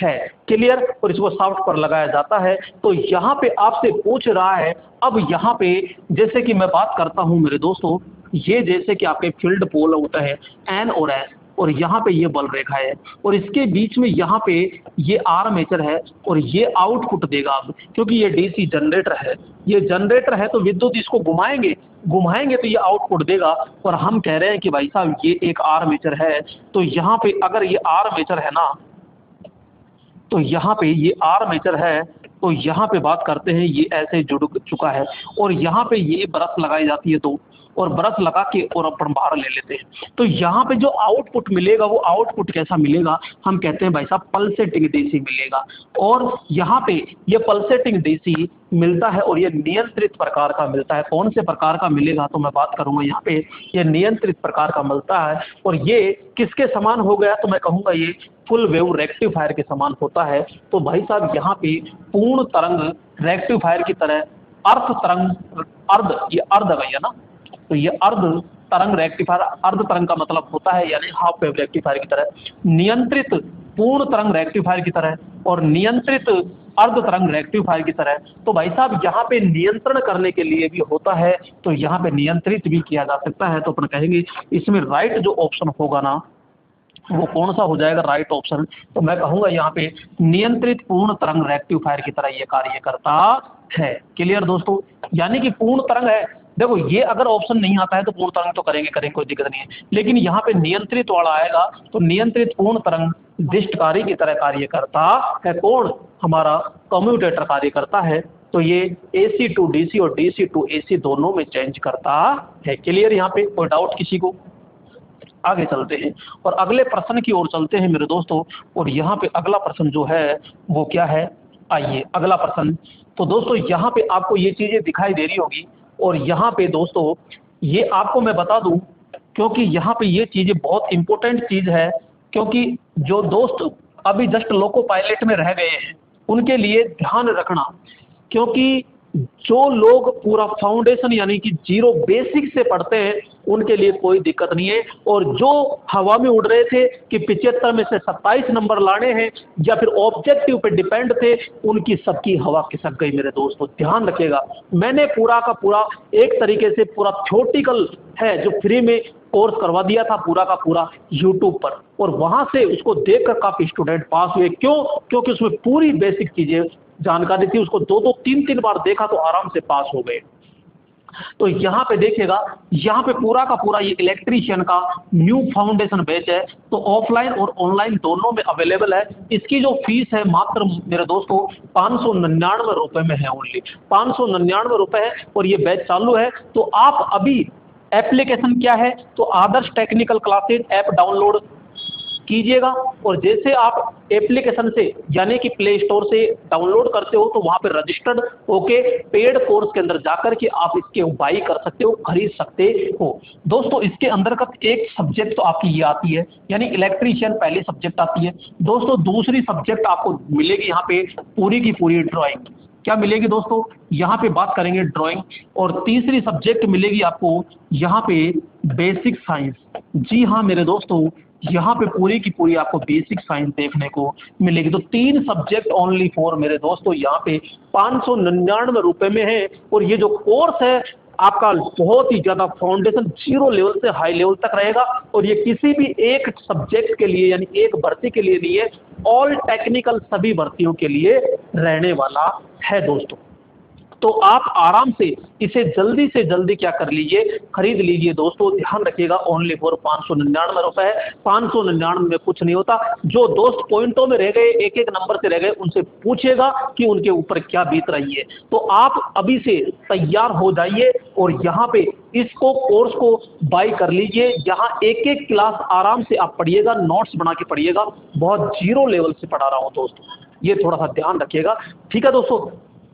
है। क्लियर। और इसको सॉफ्ट पर लगाया जाता है। तो यहाँ पे आपसे पूछ रहा है, अब यहाँ पे जैसे कि मैं बात करता हूँ मेरे दोस्तों, ये जैसे कि आपके फील्ड पोल होता है N और S, और यहाँ पे ये बल रेखा है और इसके बीच में यहाँ पे ये आर्मेचर है और ये आउटपुट देगा। अब क्योंकि ये डीसी जनरेटर है, ये जनरेटर है तो विद्युत इसको घुमाएंगे, घुमाएंगे तो ये आउटपुट देगा। और हम कह रहे हैं कि भाई साहब ये एक आर्मेचर है, तो यहाँ पे अगर ये आर्मेचर है ना, तो यहाँ पे ये आर्मेचर है, तो यहाँ पे बात करते हैं ये ऐसे जुड़ चुका है और यहाँ पे ये ब्रश लगाई जाती है तो, और ब्रश लगा के और अपन बाहर ले लेते हैं। तो यहाँ पे जो आउटपुट मिलेगा वो आउटपुट कैसा मिलेगा, हम कहते हैं भाई साहब पल्सेटिंग डीसी मिलेगा। और यहाँ पे ये पल्सेटिंग डीसी मिलता है और ये नियंत्रित प्रकार का मिलता है। कौन से प्रकार का मिलेगा तो मैं बात करूंगा यहाँ पे, ये नियंत्रित प्रकार का मिलता है। और ये किसके समान हो गया तो मैं कहूँगा ये फुल वेव रेक्टिफायर के समान होता है। तो भाई साहब यहाँ पे पूर्ण तरंग रेक्टिफायर की तरह अर्ध तरंग, अर्ध ये अर्ध गई है ना, तो ये अर्ध तरंग रेक्टिफायर, अर्ध तरंग का मतलब होता है यानी हाफ वेव रेक्टिफायर की तरह, नियंत्रित पूर्ण तरंग रेक्टिफायर की तरह और नियंत्रित अर्ध तरंग रेक्टिफायर की तरह। तो भाई साहब यहाँ पे नियंत्रण करने के लिए भी होता है, तो यहाँ पे नियंत्रित भी किया जा सकता है। तो अपन कहेंगे इसमें राइट जो ऑप्शन होगा ना वो कौन सा हो जाएगा, राइट ऑप्शन। तो मैं कहूंगा यहाँ पे नियंत्रित पूर्ण तरंग रेक्टिफायर की तरह ये कार्य करता है। क्लियर दोस्तों, यानी कि पूर्ण तरंग है, देखो ये अगर ऑप्शन नहीं आता है तो पूर्ण तरंग तो करेंगे करेंगे कोई दिक्कत नहीं है, लेकिन यहाँ पे नियंत्रित वाला आएगा तो नियंत्रित पूर्ण तरंग दिष्टकारी की तरह कार्य करता है। कौन, हमारा कम्यूटेटर कार्य करता है। तो ये AC टू DC और DC टू AC दोनों में चेंज करता है। क्लियर, यहाँ पे कोई डाउट किसी को? आगे चलते हैं और अगले प्रश्न की ओर चलते हैं मेरे दोस्तों। और यहाँ पे अगला प्रश्न जो है वो क्या है, आइए अगला प्रश्न। तो दोस्तों यहाँ पे आपको ये चीजें दिखाई दे रही होगी और यहाँ पे दोस्तों ये आपको मैं बता दूं, क्योंकि यहाँ पे ये चीजें बहुत इंपॉर्टेंट चीज है, क्योंकि जो दोस्त अभी जस्ट लोको पायलट में रह गए हैं उनके लिए ध्यान रखना, क्योंकि जो लोग पूरा फाउंडेशन यानी कि जीरो बेसिक से पढ़ते हैं उनके लिए कोई दिक्कत नहीं है। और जो हवा में उड़ रहे थे कि 75 में से 27 नंबर लाने हैं या फिर ऑब्जेक्टिव पे डिपेंड थे, उनकी सबकी हवा खिसक गई मेरे दोस्तों। ध्यान रखिएगा, मैंने पूरा का पूरा एक तरीके से पूरा थ्योरेटिकल है जो फ्री में कोर्स करवा दिया था पूरा का पूरा यूट्यूब पर, और वहां से उसको देखकर काफी स्टूडेंट पास हुए। क्यों? क्योंकि उसमें पूरी बेसिक चीजें जानकारी थी, उसको 2-2 3-3 बार देखा तो आराम से पास हो गए। तो यहाँ पे देखिएगा, यहाँ पे पूरा का पूरा ये इलेक्ट्रीशियन का न्यू फाउंडेशन बैच है, तो ऑफलाइन और ऑनलाइन दोनों में अवेलेबल है। इसकी जो फीस है मात्र मेरे दोस्तों 599 रुपए में है, ओनली 599 रुपए है और ये बैच चालू है। तो आप अभी एप्लीकेशन क्या है, तो आदर्श टेक्निकल क्लासेज ऐप डाउनलोड कीजिएगा और जैसे आप एप्लीकेशन से यानी कि प्ले स्टोर से डाउनलोड करते हो तो वहां पे रजिस्टर्ड होके पेड कोर्स के अंदर जाकर के आप इसके बाई कर सकते हो, खरीद सकते हो। दोस्तों इसके अंतर्गत एक सब्जेक्ट तो आपकी ये आती है यानी इलेक्ट्रीशियन पहली सब्जेक्ट आती है। दोस्तों दूसरी सब्जेक्ट आपको मिलेगी यहाँ पे पूरी की पूरी ड्राइंग। क्या मिलेगी दोस्तों, यहाँ पे बात करेंगे ड्राइंग। और तीसरी सब्जेक्ट मिलेगी आपको यहाँ पे बेसिक साइंस। जी हाँ मेरे दोस्तों, यहाँ पे पूरी की पूरी आपको बेसिक साइंस देखने को मिलेगी। तो 3 सब्जेक्ट ओनली फॉर मेरे दोस्तों यहाँ पे 599 रुपए में है। और ये जो कोर्स है आपका बहुत ही ज्यादा फाउंडेशन जीरो लेवल से हाई लेवल तक रहेगा और ये किसी भी एक सब्जेक्ट के लिए यानी एक भर्ती के लिए नहीं है, ऑल टेक्निकल सभी भर्तियों के लिए रहने वाला है दोस्तों। तो आप आराम से इसे जल्दी से जल्दी क्या कर लीजिए, खरीद लीजिए दोस्तों। ध्यान रखिएगा ओनली फॉर 599 रुपए है। 599 में कुछ नहीं होता। जो दोस्त पॉइंटों में रह गए, एक एक नंबर से रह गए, उनसे पूछेगा कि उनके ऊपर क्या बीत रही है। तो आप अभी से तैयार हो जाइए और यहाँ पे इसको कोर्स को बाई कर लीजिए। यहाँ एक एक क्लास आराम से आप पढ़िएगा, नोट्स बना के पढ़िएगा। बहुत जीरो लेवल से पढ़ा रहा हूँ दोस्तों, ये थोड़ा सा ध्यान रखिएगा, ठीक है दोस्तों।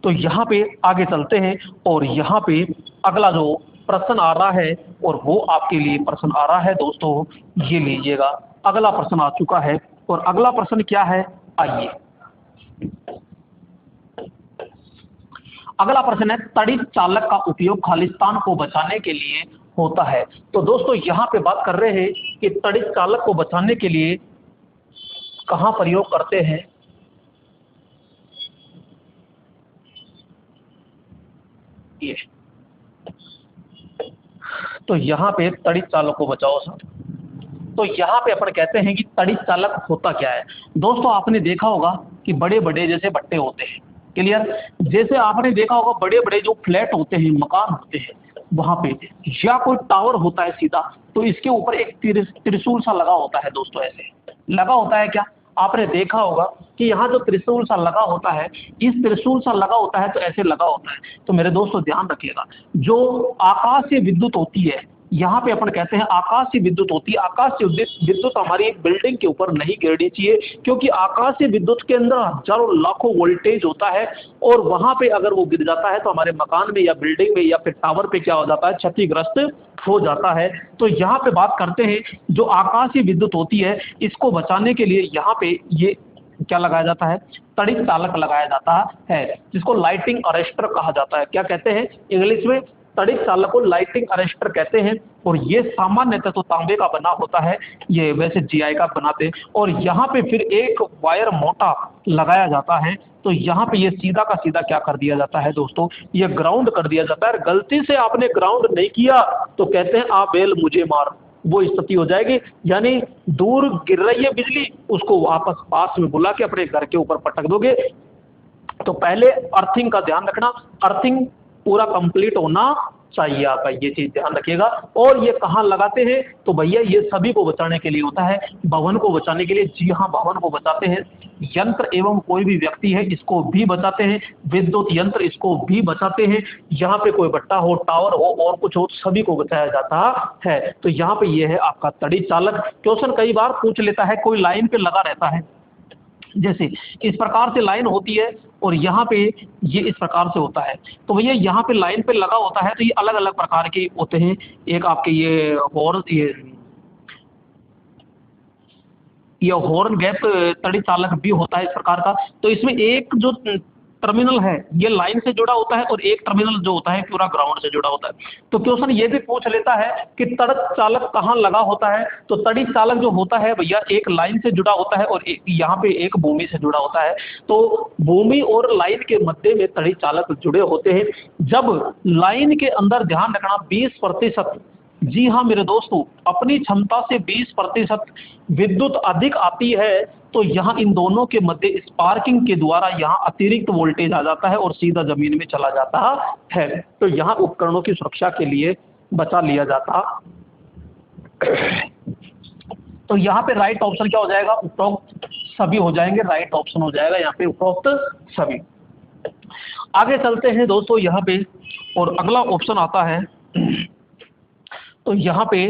तो यहाँ पे आगे चलते हैं और यहाँ पे अगला जो प्रश्न आ रहा है और वो आपके लिए प्रश्न आ रहा है दोस्तों, ये लीजिएगा। अगला प्रश्न आ चुका है और अगला प्रश्न क्या है, आइए। अगला प्रश्न है तड़ित चालक का उपयोग खालिस्तान को बचाने के लिए होता है। तो दोस्तों यहाँ पे बात कर रहे हैं कि तड़ित चालक को बचाने के लिए कहाँ प्रयोग करते हैं। ये तो यहाँ पे तड़ित चालक को बचाओ सर, तो यहाँ पे अपन कहते हैं कि तड़ित चालक होता क्या है। दोस्तों आपने देखा होगा कि बड़े बड़े जैसे भट्टे होते हैं, क्लियर, जैसे आपने देखा होगा बड़े बड़े जो फ्लैट होते हैं, मकान होते हैं, वहां पे या कोई टावर होता है सीधा, तो इसके ऊपर एक त्रिशूल सा लगा होता है दोस्तों, ऐसे लगा होता है क्या, आपने देखा होगा कि यहाँ जो त्रिशूल सा लगा होता है, इस त्रिशूल सा लगा होता है तो ऐसे लगा होता है। तो मेरे दोस्तों ध्यान रखिएगा, जो आकाशीय विद्युत होती है, यहाँ पे अपन कहते हैं आकाशीय विद्युत होती है। आकाशीय विद्युत हमारी बिल्डिंग के ऊपर नहीं गिरनी चाहिए, क्योंकि आकाशीय विद्युत के अंदर हजारों लाखों वोल्टेज होता है, और वहां पे अगर वो गिर जाता है तो हमारे मकान में या बिल्डिंग में या फिर टावर पे क्या हो जाता है, क्षतिग्रस्त हो जाता है। तो यहाँ पे बात करते हैं, जो आकाशीय विद्युत होती है, इसको बचाने के लिए यहाँ पे ये क्या लगाया जाता है, तड़ित चालक लगाया जाता है, जिसको लाइटिंग अरेस्टर कहा जाता है। क्या कहते हैं इंग्लिश में, तड़ित चालक को लाइटिंग अरेस्टर कहते हैं। और ये सामान्यतः तो तांबे का बना होता है, ये वैसे जीआई का बनाते हैं। और यहाँ पे फिर एक वायर मोटा लगाया जाता है, तो यहाँ पे ये सीधा का सीधा क्या कर दिया जाता है दोस्तों, ये ग्राउंड कर दिया जाता है। गलती से आपने ग्राउंड नहीं किया तो कहते हैं आ बेल मुझे मार, वो स्थिति हो जाएगी, यानी दूर गिर रही है बिजली, उसको वापस पास में बुला के अपने घर के ऊपर पटक दोगे। तो पहले अर्थिंग का ध्यान रखना, अर्थिंग पूरा कंप्लीट होना चाहिए आपका, ये चीज ध्यान रखिएगा। और ये कहाँ लगाते हैं, तो भैया ये सभी को बचाने के लिए होता है, भवन को बचाने के लिए, जी हाँ भवन को बचाते हैं, यंत्र एवं कोई भी व्यक्ति है इसको भी बचाते हैं, विद्युत यंत्र इसको भी बचाते हैं, यहाँ पे कोई भट्टा हो, टावर हो और कुछ हो, सभी को बचाया जाता है। तो यहाँ पे ये है आपका तड़ित चालक। क्वेश्चन कई बार पूछ लेता है, कोई लाइन पे लगा रहता है, जैसे इस प्रकार से लाइन होती है और यहाँ पे ये इस प्रकार से होता है, तो भैया यहाँ पे लाइन पे लगा होता है, तो ये अलग अलग प्रकार के होते हैं। एक आपके ये हॉर्न गैप तड़ित चालक भी होता है इस प्रकार का। तो इसमें एक जो टर्मिनल है ये लाइन से जुड़ा होता है और एक टर्मिनल जो होता है पूरा ग्राउंड से जुड़ा होता है। तो क्वेश्चन ये भी पूछ लेता है कि तड़ित चालक कहाँ लगा होता है, तो तड़ित चालक जो होता है भैया एक लाइन से जुड़ा होता है और यहाँ पे एक भूमि से जुड़ा होता है। तो भूमि और लाइन के मध्य में तड़ित चालक जुड़े होते हैं। जब लाइन के अंदर ध्यान रखना 20%, जी हाँ मेरे दोस्तों, अपनी क्षमता से 20% विद्युत अधिक आती है, तो यहाँ इन दोनों के मध्य स्पार्किंग के द्वारा यहाँ अतिरिक्त वोल्टेज आ जाता है और सीधा जमीन में चला जाता है। तो यहाँ उपकरणों की सुरक्षा के लिए बचा लिया जाता। तो यहाँ पे राइट ऑप्शन क्या हो जाएगा, उपरोक्त सभी हो जाएंगे, राइट ऑप्शन हो जाएगा यहाँ पे उपरोक्त सभी। आगे चलते हैं दोस्तों यहाँ पे, और अगला ऑप्शन आता है। तो यहाँ पे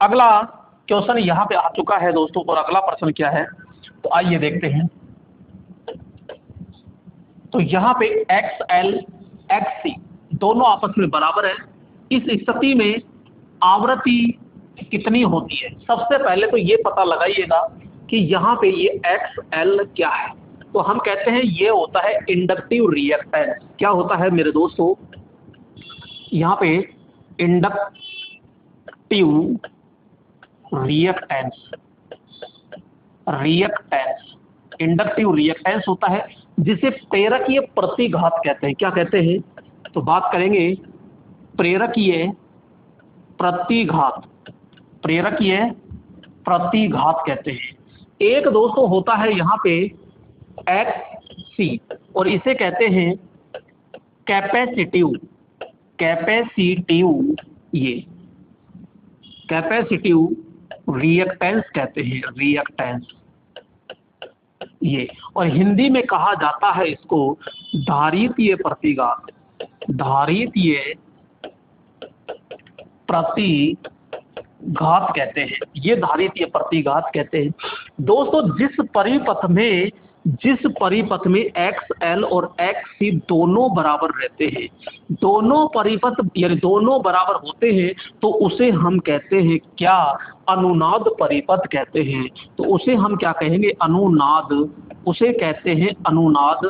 अगला क्वेश्चन यहाँ पे आ चुका है दोस्तों, और अगला प्रश्न क्या है, तो आइए देखते हैं। तो यहाँ पे XL XC दोनों आपस में बराबर है, इस स्थिति में आवृत्ति कितनी होती है। सबसे पहले तो ये पता लगाइएगा कि यहाँ पे ये XL क्या है, तो हम कहते हैं ये होता है इंडक्टिव रिएक्टेंस। क्या होता है मेरे दोस्तों, यहाँ पे इंडक्टिव रिएक्टेंस, इंडक्टिव रिएक्टेंस होता है, जिसे प्रेरकीय प्रतिघात कहते हैं। क्या कहते हैं, तो बात करेंगे प्रेरकीय प्रतिघात, प्रेरकीय प्रतिघात कहते हैं। एक दोस्तों होता है यहाँ पे XC, और इसे कहते हैं कैपेसिटिव, ये कैपेसिटिव रिएक्टेंस कहते हैं, रिएक्टेंस ये। और हिंदी में कहा जाता है इसको धारितीय प्रतिघात, धारितीय प्रतिघात कहते हैं, ये धारितीय प्रतिघात कहते हैं। दोस्तों जिस परिपथ में XL और XC दोनों बराबर रहते हैं, दोनों परिपथ यानी दोनों बराबर होते हैं, तो उसे हम कहते हैं क्या, अनुनाद परिपथ कहते हैं। तो उसे हम क्या कहेंगे, अनुनाद, उसे कहते हैं अनुनाद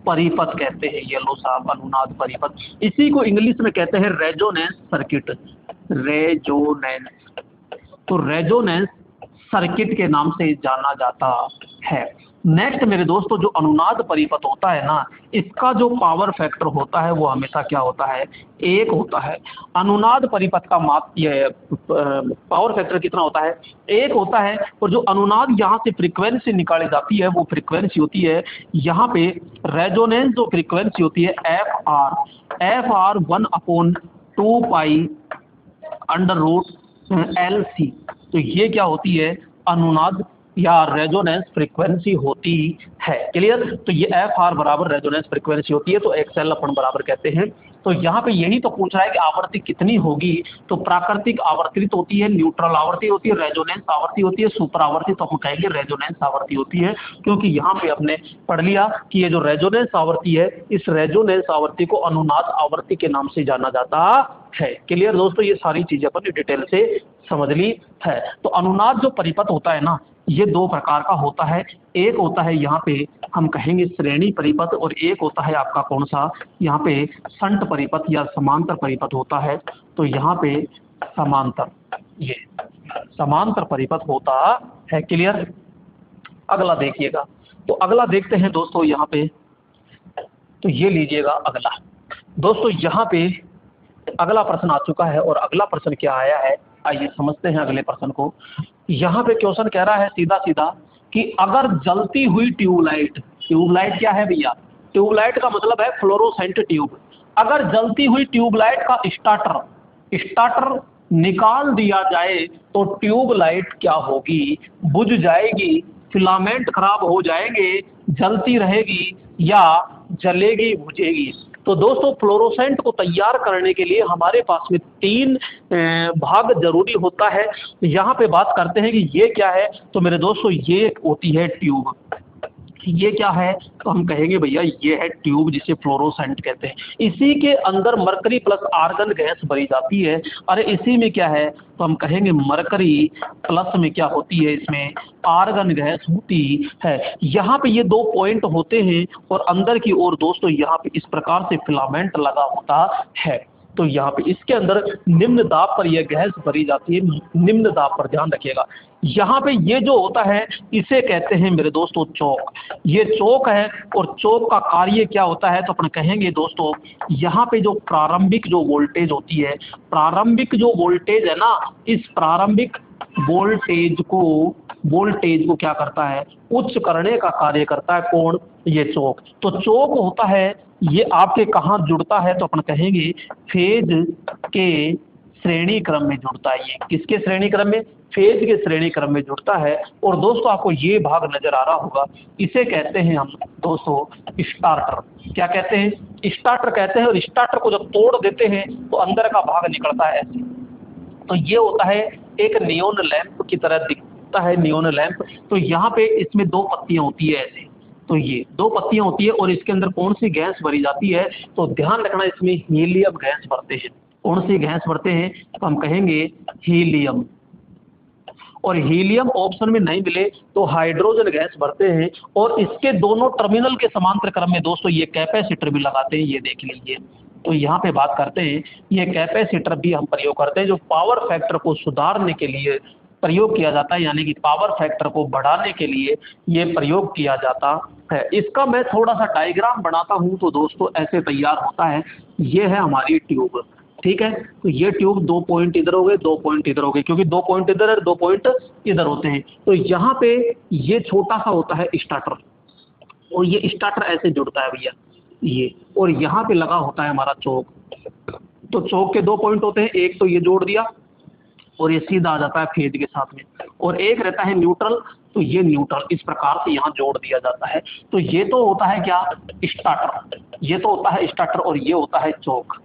परिपथ कहते हैं। ये लो साहब, अनुनाद परिपथ। इसी को इंग्लिश में कहते हैं रेजोनेंस सर्किट, रेजोनेंस। तो रेजोनेंस सर्किट के नाम से जाना जाता है। नेक्स्ट मेरे दोस्तों जो अनुनाद परिपथ होता है ना, इसका जो पावर फैक्टर होता है वो हमेशा क्या होता है, 1 होता है। अनुनाद परिपथ का पावर फैक्टर कितना होता है, 1 होता है। और जो अनुनाद यहाँ से फ्रीक्वेंसी निकाली जाती है वो फ्रीक्वेंसी होती है यहाँ पे रेजोनेंस, जो फ्रीक्वेंसी होती है F R 1/2 pi under root LC। तो ये क्या होती है, अनुनाद या रेजोनेंस फ्रीक्वेंसी होती है। क्लियर। तो ये FR बराबर रेजोनेंस फ्रीक्वेंसी होती है, तो XL अपन बराबर कहते हैं। तो यहाँ पे यही तो पूछ रहा है कि आवृत्ति कितनी होगी। तो प्राकृतिक आवृत्ति तो होती है, न्यूट्रल आवृत्ति होती है, रेजोनेंस आवृत्ति होती है, सुपर आवृत्ति तो हम कहेंगे रेजोनेंस आवृत्ति होती है। क्योंकि यहाँ पे हमने पढ़ लिया कि ये जो रेजोनेंस आवृत्ति है, इस रेजोनेंस आवृत्ति को अनुनाद आवृत्ति के नाम से जाना जाता है। क्लियर दोस्तों, ये सारी चीजें अपन डिटेल से समझ ली है। तो अनुनाद जो परिपथ होता है ना, ये 2 प्रकार का होता है। एक होता है यहाँ पे हम कहेंगे श्रेणी परिपथ, और एक होता है आपका कौन सा, यहाँ पे संट परिपथ या समांतर परिपथ होता है। तो यहाँ पे ये समांतर परिपथ होता है। क्लियर। अगला देखिएगा, तो अगला देखते हैं दोस्तों यहाँ पे। तो ये लीजिएगा अगला दोस्तों, यहाँ पे अगला प्रश्न आ चुका है। और अगला प्रश्न क्या आया है, आइए समझते हैं अगले प्रश्न को। यहाँ पे क्वेश्चन कह रहा है सीधा सीधा कि अगर जलती हुई ट्यूबलाइट, ट्यूबलाइट क्या है भैया, ट्यूबलाइट का मतलब है फ्लोरोसेंट ट्यूब। अगर जलती हुई ट्यूबलाइट का स्टार्टर निकाल दिया जाए तो ट्यूबलाइट क्या होगी, बुझ जाएगी, फिलामेंट खराब हो जाएंगे, जलती रहेगी या जलेगी बुझेगी। तो दोस्तों फ्लोरोसेंट को तैयार करने के लिए हमारे पास में 3 भाग जरूरी होता है। यहाँ पे बात करते हैं कि ये क्या है। तो मेरे दोस्तों ये होती है ट्यूब। ये क्या है, तो हम कहेंगे भैया ये है ट्यूब, जिसे फ्लोरोसेंट कहते हैं। इसी के अंदर मरकरी प्लस आर्गन गैस भरी जाती है। अरे इसी में क्या है, तो हम कहेंगे मरकरी प्लस में क्या होती है, इसमें आर्गन गैस होती है। यहाँ पे ये 2 पॉइंट होते हैं और अंदर की ओर दोस्तों यहाँ पे इस प्रकार से फिलामेंट लगा होता है। तो यहाँ पे इसके अंदर निम्न दाब पर यह गैस भरी जाती है, निम्न दाब पर ध्यान रखिएगा। यहाँ पे ये जो होता है इसे कहते हैं मेरे दोस्तों चोक। ये चोक है और चोक का कार्य क्या होता है, तो अपन कहेंगे दोस्तों यहाँ पे जो प्रारंभिक जो वोल्टेज होती है, प्रारंभिक जो वोल्टेज है ना, इस प्रारंभिक वोल्टेज को क्या करता है, उच्च करने का कार्य करता है। कौन, ये चोक। तो चोक होता है ये आपके कहाँ जुड़ता है, तो अपन कहेंगे फेज के श्रेणी क्रम में जुड़ता है। ये किसके श्रेणी क्रम में, फेज के श्रेणी क्रम में जुड़ता है। और दोस्तों आपको ये भाग नजर आ रहा होगा, इसे कहते हैं हम दोस्तों स्टार्टर। क्या कहते हैं, स्टार्टर कहते हैं। और स्टार्टर को जब तोड़ देते हैं तो अंदर का भाग निकलता है ऐसे। तो ये होता है एक नियोन लैंप की तरह दिखता है, नियोन लैंप। तो यहाँ पे इसमें 2 पत्तियां होती है ऐसे। तो ये 2 पत्तियां होती है और इसके अंदर कौन सी गैस भरी जाती है, तो ध्यान रखना इसमें हीलियम गैस भरते हैं। कौन सी गैस भरते हैं, तो हम कहेंगे हीलियम। और हीलियम ऑप्शन में नहीं मिले तो हाइड्रोजन गैस भरते हैं। और इसके दोनों टर्मिनल के समांतर क्रम में दोस्तों ये कैपेसिटर भी लगाते हैं, ये देख लीजिए। तो यहाँ पे बात करते हैं, ये कैपेसिटर भी हम प्रयोग करते हैं, जो पावर फैक्टर को सुधारने के लिए प्रयोग किया जाता है, यानी कि पावर फैक्टर को बढ़ाने के लिए ये प्रयोग किया जाता है। इसका मैं थोड़ा सा डायग्राम बनाता हूँ तो दोस्तों ऐसे तैयार होता है। ये है हमारी ट्यूब, ठीक है। तो ये ट्यूब 2 पॉइंट इधर हो गए, 2 पॉइंट इधर हो गए, क्योंकि 2 पॉइंट इधर है, 2 पॉइंट इधर होते हैं। तो यहाँ पे ये छोटा सा होता है स्टार्टर, और ये स्टार्टर ऐसे जुड़ता है भैया ये, और यहाँ पे लगा होता है हमारा चौक। तो चौक के 2 पॉइंट होते हैं, एक तो ये जोड़ दिया और ये सीधा आ जाता है फेज के साथ में, और एक रहता है न्यूट्रल। तो ये न्यूट्रल इस प्रकार से यहाँ जोड़ दिया जाता है। तो ये तो होता है क्या, स्टार्टर, ये तो होता है स्टार्टर, और ये होता है चौक।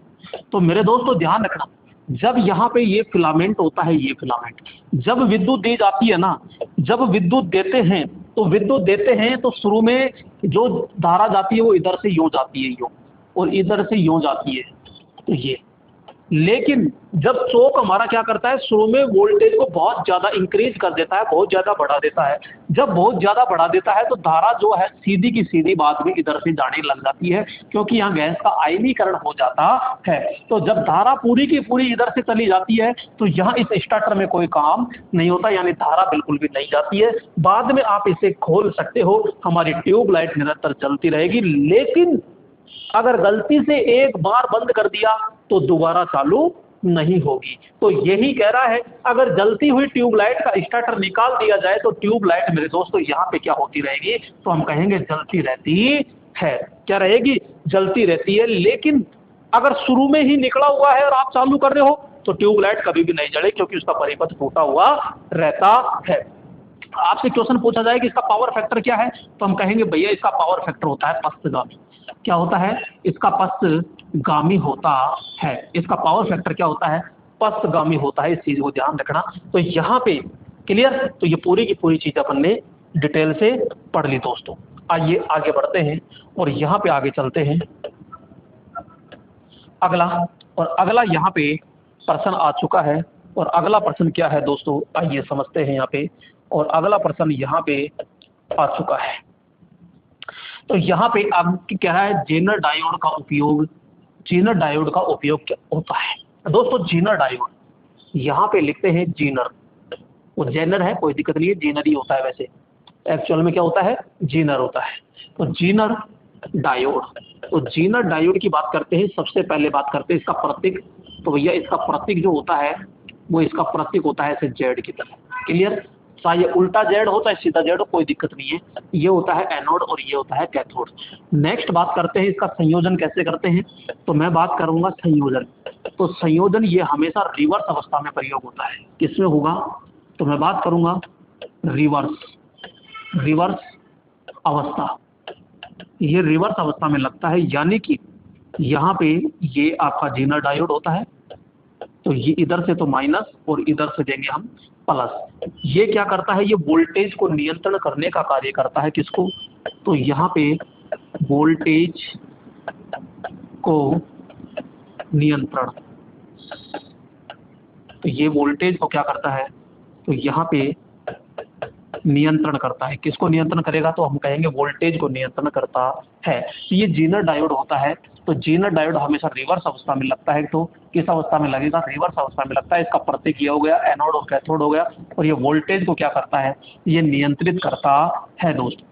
तो मेरे दोस्तों ध्यान रखना, जब यहाँ पे ये फिलामेंट होता है, ये फिलामेंट जब विद्युत दी जाती है ना, जब विद्युत देते हैं तो शुरू में जो धारा जाती है वो इधर से यूं जाती है, यूं, और इधर से यूं जाती है। तो ये लेकिन जब चोक हमारा क्या करता है, शुरू में वोल्टेज को बहुत ज्यादा इंक्रीज कर देता है, बहुत ज्यादा बढ़ा देता है। जब बहुत ज्यादा बढ़ा देता है तो धारा जो है सीधी की सीधी बात में इधर से जाने लग जाती है, क्योंकि यहाँ गैस का आयनीकरण हो जाता है। तो जब धारा पूरी की पूरी इधर से चली जाती है तो यहाँ इस स्टार्टर में कोई काम नहीं होता, यानी धारा बिल्कुल भी नहीं जाती है। बाद में आप इसे खोल सकते हो, हमारी ट्यूबलाइट निरंतर चलती रहेगी। लेकिन अगर गलती से एक बार बंद कर दिया तो दोबारा चालू नहीं होगी। तो यही कह रहा है, अगर जलती हुई ट्यूबलाइट का स्टार्टर निकाल दिया जाए तो ट्यूबलाइट मेरे दोस्तों यहाँ पे क्या होती रहेगी, तो हम कहेंगे जलती रहती है। क्या रहेगी, जलती रहती है। लेकिन अगर शुरू में ही निकला हुआ है और आप चालू कर रहे हो तो ट्यूबलाइट कभी भी नहीं जले, क्योंकि उसका परिपथ टूटा हुआ रहता है। आपसे क्वेश्चन पूछा जाए कि इसका पावर फैक्टर क्या है, तो हम कहेंगे भैया इसका पावर फैक्टर होता है पश्चगामी। क्या होता है, इसका पश्चगामी होता है। इसका पावर फैक्टर क्या होता है, पश्चगामी होता है। इस चीज को ध्यान रखना। तो यहाँ पे क्लियर, तो ये पूरी की पूरी चीज अपन ने डिटेल से पढ़ ली दोस्तों। आइए आगे बढ़ते हैं और यहाँ पे आगे चलते हैं अगला। और अगला यहाँ पे प्रश्न आ चुका है, और अगला प्रश्न क्या है दोस्तों, आइए समझते हैं यहाँ पे। और अगला प्रश्न यहाँ पे आ चुका है। तो यहाँ पे अब क्या है, जेनर डायोड का उपयोग, जेनर डायोड का उपयोग क्या होता है दोस्तों। जेनर डायोड यहाँ पे लिखते हैं जेनर, वो जेनर है, कोई दिक्कत नहीं है, जेनर ही होता है। वैसे एक्चुअल में क्या होता है, जेनर होता है। तो जेनर डायोड, तो जेनर डायोड की बात करते हैं। सबसे पहले बात करते हैं इसका प्रतीक। तो भैया इसका प्रतीक जो होता है वो इसका प्रतीक होता है ऐसे जेड की तरह। क्लियर, चाहे उल्टा जेड हो चाहे सीधा जेड हो, कोई दिक्कत नहीं है। ये होता है एनोड और ये होता है कैथोड। नेक्स्ट बात करते हैं इसका संयोजन कैसे करते हैं। तो मैं बात करूंगा संयोजन। तो संयोजन ये हमेशा रिवर्स अवस्था में प्रयोग होता है। किसमें होगा, तो मैं बात करूंगा रिवर्स, रिवर्स अवस्था। ये रिवर्स अवस्था में लगता है, यानी कि यहाँ पे ये आपका जेनर डायोड होता है। तो ये इधर से तो माइनस और इधर से देंगे हम प्लस। ये क्या करता है, ये वोल्टेज को नियंत्रण करने का कार्य करता है। किसको, तो यहाँ पे वोल्टेज को नियंत्रण, तो ये वोल्टेज को क्या करता है, तो यहाँ पे नियंत्रण करता है। किसको नियंत्रण करेगा, तो हम कहेंगे वोल्टेज को नियंत्रण करता है। तो ये जेनर डायोड होता है। तो जेनर डायोड हमेशा रिवर्स अवस्था में लगता है। तो किस अवस्था में लगेगा, रिवर्स अवस्था में लगता है। इसका प्रतीक ये हो गया, एनोड और कैथोड हो गया। और ये वोल्टेज को क्या करता है, ये नियंत्रित करता है दोस्त।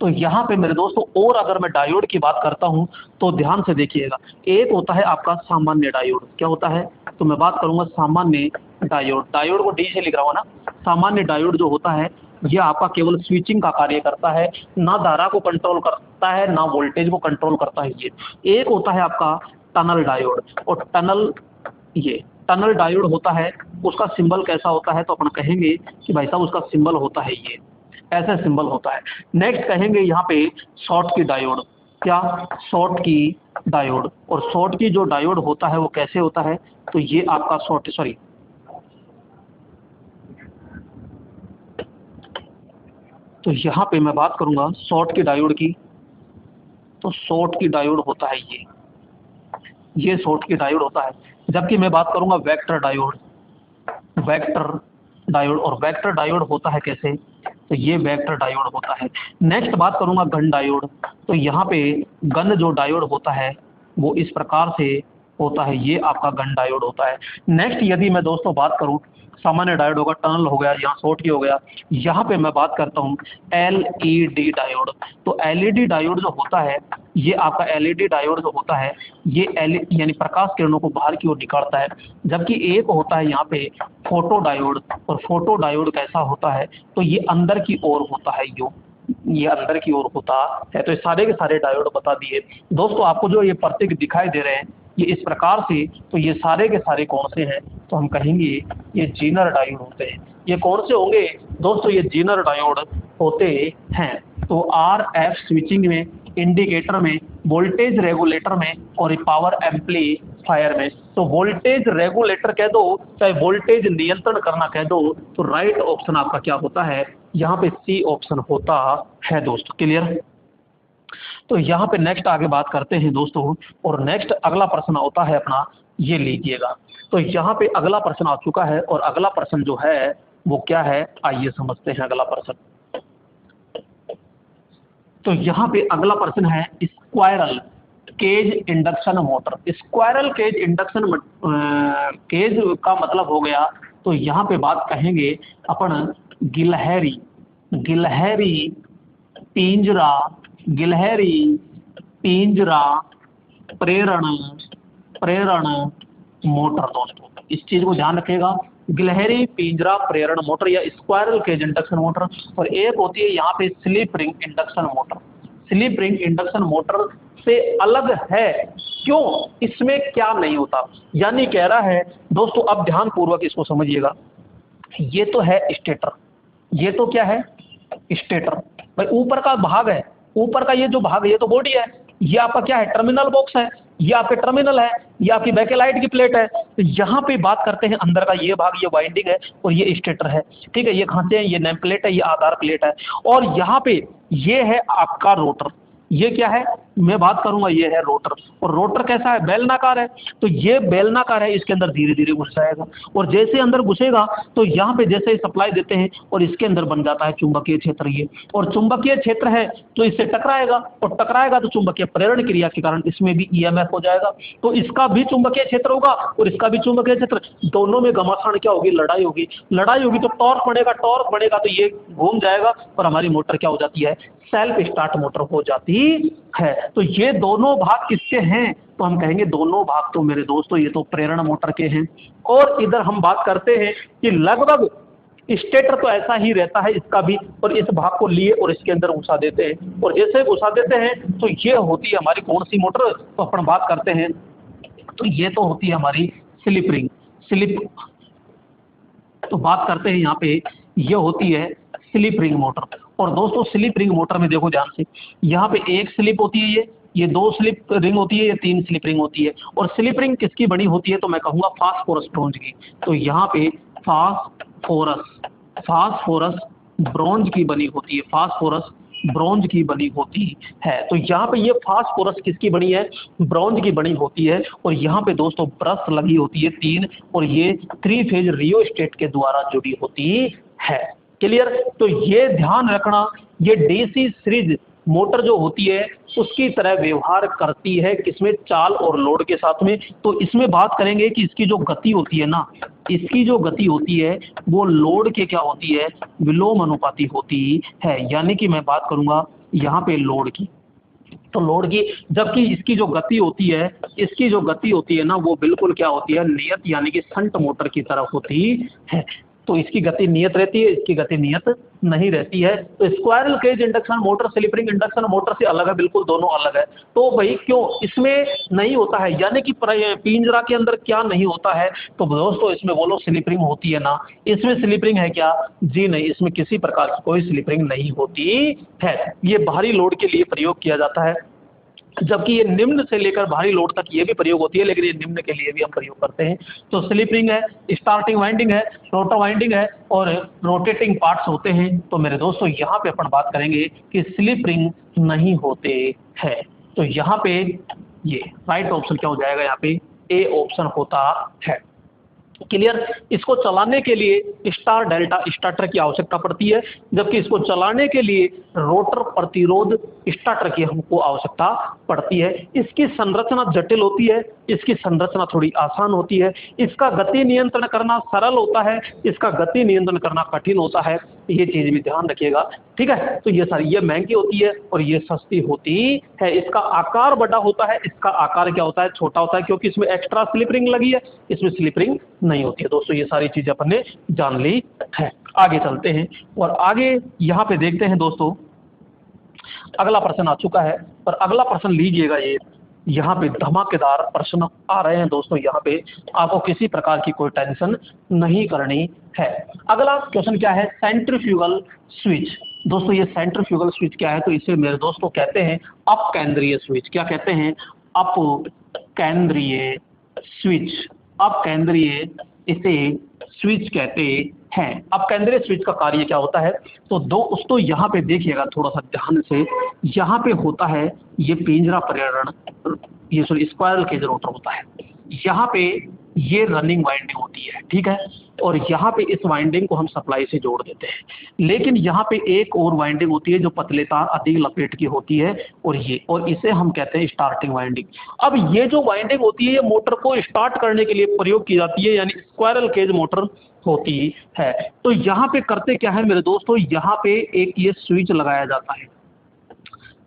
तो यहाँ पे मेरे दोस्तों, और अगर मैं डायोड की बात करता हूँ तो ध्यान से देखिएगा। एक होता है आपका सामान्य डायोड। क्या होता है, तो मैं बात करूंगा सामान्य डायोड। डायोड को डी से लिख रहा हूँ ना। सामान्य डायोड जो होता है ये आपका केवल स्विचिंग का कार्य करता है, ना धारा को कंट्रोल करता है ना वोल्टेज को कंट्रोल करता है। ये एक होता है आपका टनल डायोड। और टनल, ये टनल डायोड होता है, उसका सिंबल कैसा होता है, तो अपन कहेंगे कि भाई साहब उसका सिंबल होता है ये ऐसा सिंबल होता है। नेक्स्ट कहेंगे यहाँ पे शॉर्ट की डायोड। क्या, शॉर्ट की डायोड। और शॉर्ट की जो डायोड होता है वो कैसे होता है, तो ये आपका शॉर्ट, सॉरी, तो यहाँ पे मैं बात करूंगा शॉर्ट की डायोड की। तो शॉर्ट की डायोड होता है ये शॉर्ट की डायोड होता है। जबकि मैं बात करूंगा वेक्टर डायोड, वेक्टर डायोड। और वेक्टर डायोड होता है कैसे, तो ये वेक्टर डायोड होता है। नेक्स्ट बात करूंगा गन डायोड। तो यहाँ पे गन जो डायोड होता है वो इस प्रकार से होता है, ये आपका गन डायोड होता है। नेक्स्ट यदि मैं दोस्तों बात करूं, सामान्य डायोड होगा, टनल हो गया, यहाँ शॉर्ट की हो गया। यहाँ पे मैं बात करता हूँ एलईडी डायोड। तो एलईडी डायोड जो होता है, ये आपका एलईडी डायोड जो होता है ये यानी प्रकाश किरणों को बाहर की ओर निकालता है। जबकि एक होता है यहाँ पे फोटो डायोड। और फोटो डायोड कैसा होता है, तो ये अंदर की ओर होता है, ये अंदर की ओर होता है। तो ये सारे के सारे डायोड बता दिए दोस्तों। आपको जो ये प्रतीक दिखाई दे रहे हैं ये इस प्रकार से, तो ये सारे के सारे कौन से हैं, तो हम कहेंगे ये जेनर डायोड होते हैं। ये कौन से होंगे दोस्तों, ये जेनर डायोड होते हैं। तो आरएफ स्विचिंग में, इंडिकेटर में, वोल्टेज रेगुलेटर में और पावर एम्पलीफायर में। तो वोल्टेज रेगुलेटर कह दो चाहे वोल्टेज नियंत्रण करना कह दो, तो राइट ऑप्शन आपका क्या होता है, यहाँ पे सी ऑप्शन होता है दोस्तों। क्लियर, तो यहाँ पे नेक्स्ट आगे बात करते हैं दोस्तों, और नेक्स्ट अगला प्रश्न होता है अपना, ये लीजिएगा। तो यहाँ पे अगला प्रश्न आ चुका है, और अगला प्रश्न जो है वो क्या है, आइए समझते हैं अगला प्रश्न। तो यहाँ पे अगला प्रश्न है squirrel cage induction motor. Squirrel cage induction cage का मतलब हो गया, तो यहाँ पे बात कहेंगे अपन गिलहरी, गिलहरी पिंजरा, गिलहरी पिंजरा प्रेरण, प्रेरण मोटर। दोस्तों इस चीज को ध्यान रखिएगा, गिलहरी पिंजरा प्रेरण मोटर या स्क्वायरल केज इंडक्शन मोटर। और एक होती है यहाँ pay slip ring induction motor. Slip ring induction motor से अलग है, क्यों, इसमें क्या नहीं होता, यानी कह रहा है दोस्तों, अब ध्यान पूर्वक इसको समझिएगा। ये तो है स्टेटर, ये तो क्या है, स्टेटर, भाई ऊपर का भाग है, ऊपर का ये जो भाग है ये तो बॉडी है, ये आपका क्या है, टर्मिनल बॉक्स है, ये आपके टर्मिनल है, ये आपकी बैकेलाइट की प्लेट है। तो यहाँ पे बात करते हैं अंदर का ये भाग, ये वाइंडिंग है और ये स्टेटर है, ठीक है, ये खांचे हैं, ये नेम प्लेट है, ये आधार प्लेट है, और यहाँ पे ये है आपका रोटर। ये क्या है, मैं बात करूंगा, ये है रोटर। और रोटर कैसा है, बेलनाकार है, तो ये बेलनाकार है, इसके अंदर धीरे धीरे घुस जाएगा, और जैसे अंदर घुसेगा तो यहाँ पे जैसे ही सप्लाई देते हैं और इसके अंदर बन जाता है चुंबकीय क्षेत्र ये, और चुंबकीय क्षेत्र है तो इससे टकराएगा, और टकराएगा तो चुंबकीय प्रेरण क्रिया के कारण इसमें भी ईएमएफ हो जाएगा, तो इसका भी चुंबकीय क्षेत्र होगा और इसका भी चुंबकीय क्षेत्र, दोनों में घमासान क्या होगी, लड़ाई होगी, लड़ाई होगी तो टॉर्क बढ़ेगा, टॉर्क बढ़ेगा तो ये घूम जाएगा और हमारी मोटर क्या हो जाती है, सेल्फ स्टार्ट मोटर हो जाती है। तो ये दोनों भाग किसके हैं, तो हम कहेंगे दोनों भाग तो मेरे दोस्तों ये तो प्रेरण मोटर के हैं। और इधर हम बात करते हैं कि लगभग स्टेटर तो ऐसा ही रहता है इसका भी, और इस भाग को लिए और इसके अंदर घुसा देते हैं, और जैसे घुसा देते हैं तो ये होती है हमारी कौन सी मोटर, तो अपन बात करते हैं, तो ये तो होती है हमारी स्लिप रिंग, स्लिप, तो बात करते हैं यहाँ पे, ये होती है स्लिप रिंग मोटर। और दोस्तों स्लिप रिंग मोटर में देखो ध्यान से, यहाँ पे एक स्लिप होती है, ये दो स्लिप रिंग होती है, ये तीन स्लिप रिंग होती है। और स्लिप रिंग किसकी बनी होती है, तो मैं कहूँगा फास्फोरस ब्रोंज की। तो यहाँ पे फास्फोरस, फास्फोरस ब्रोंज की बनी होती है, फास्फोरस ब्रोंज की बनी होती है। तो यहाँ पे ये फास्फोरस किसकी बनी है, ब्रोंज की बनी होती है। और यहाँ पे दोस्तों ब्रश लगी होती है 3, और ये 3 फेज रियोस्टेट के द्वारा जुड़ी होती है। क्लियर, तो ये ध्यान रखना, ये डीसी सीरीज मोटर जो होती है उसकी तरह व्यवहार करती है, किसमें, चाल और लोड के साथ में। तो इसमें बात करेंगे कि इसकी जो गति होती है ना, इसकी जो गति होती है वो लोड के क्या होती है, विलोम अनुपाती होती है। यानी कि मैं बात करूंगा यहाँ पे लोड की, तो लोड की, जबकि इसकी जो गति होती है, इसकी जो गति होती है ना वो बिल्कुल क्या होती है, नियत, यानी कि शंट मोटर की तरह होती है। तो इसकी गति नियत रहती है, इसकी गति नियत नहीं रहती है। तो squirrel cage induction motor slip ring induction motor से अलग है, बिल्कुल दोनों अलग है। तो भाई क्यों इसमें नहीं होता है, यानी कि पिंजरा के अंदर क्या नहीं होता है, तो दोस्तों इसमें बोलो स्लिप रिंग होती है ना, इसमें स्लिप रिंग है क्या, जी नहीं, इसमें किसी प्रकार की कोई स्लिप रिंग नहीं होती है। ये बाहरी लोड के लिए प्रयोग किया जाता है, जबकि ये निम्न से लेकर भारी लोड तक ये भी प्रयोग होती है, लेकिन ये निम्न के लिए भी हम प्रयोग करते हैं। तो स्लिप रिंग है, स्टार्टिंग वाइंडिंग है, रोटर वाइंडिंग है और रोटेटिंग पार्ट्स होते हैं। तो मेरे दोस्तों यहाँ पे अपन बात करेंगे कि स्लिप रिंग नहीं होते हैं। तो यहाँ पे ये राइट ऑप्शन क्या हो जाएगा, यहाँ पे ए ऑप्शन होता है। क्लियर, इसको चलाने के लिए स्टार डेल्टा स्टार्टर की आवश्यकता पड़ती है, जबकि इसको चलाने के लिए रोटर प्रतिरोध स्टार्टर की हमको आवश्यकता पड़ती है। इसकी संरचना जटिल होती है, इसकी संरचना थोड़ी आसान होती है, इसका गति नियंत्रण करना सरल होता है, इसका गति नियंत्रण करना कठिन होता है, ये चीज भी ध्यान रखिएगा, ठीक है। तो ये सारी, ये महंगी होती है और ये सस्ती होती है। इसका आकार बड़ा होता है, इसका आकार क्या होता है, छोटा होता है, क्योंकि इसमें एक्स्ट्रा स्लिप रिंग लगी है, इसमें स्लिप रिंग नहीं होती है। दोस्तों ये सारी चीजें अपन ने जान ली है। आगे चलते हैं और आगे यहाँ पे देखते हैं दोस्तों, अगला प्रश्न आ चुका है। और अगला प्रश्न लीजिएगा, ये यहाँ पे धमाकेदार प्रश्न आ रहे हैं दोस्तों, यहाँ पे आपको किसी प्रकार की कोई टेंशन नहीं करनी है। अगला क्वेश्चन क्या है, सेंट्रीफ्यूगल स्विच। दोस्तों ये सेंट्रीफ्यूगल स्विच क्या है, तो इसे मेरे दोस्तों कहते हैं अप केंद्रीय स्विच। क्या कहते हैं, अप केंद्रीय स्विच, अप केंद्रीय इसे स्विच कहते हैं। अब केंद्रीय स्विच का कार्य क्या होता है, तो दोस्तों यहाँ पे देखिएगा थोड़ा सा ध्यान से, यहाँ पे होता है ये पिंजरा प्रेरण, ये सॉरी स्क्वायरल केज रोटर होता है, यहाँ पे ये रनिंग वाइंडिंग होती है, ठीक है, और यहाँ पे इस वाइंडिंग को हम सप्लाई से जोड़ देते हैं। लेकिन यहाँ पे एक और वाइंडिंग होती है जो पतले तार अधिक लपेट की होती है, और इसे हम कहते हैं स्टार्टिंग वाइंडिंग। अब ये जो वाइंडिंग होती है ये मोटर को स्टार्ट करने के लिए प्रयोग की जाती है, यानी स्क्वायरल केज मोटर होती है। तो यहाँ पे करते क्या है मेरे दोस्तों, यहाँ पे एक ये स्विच लगाया जाता है,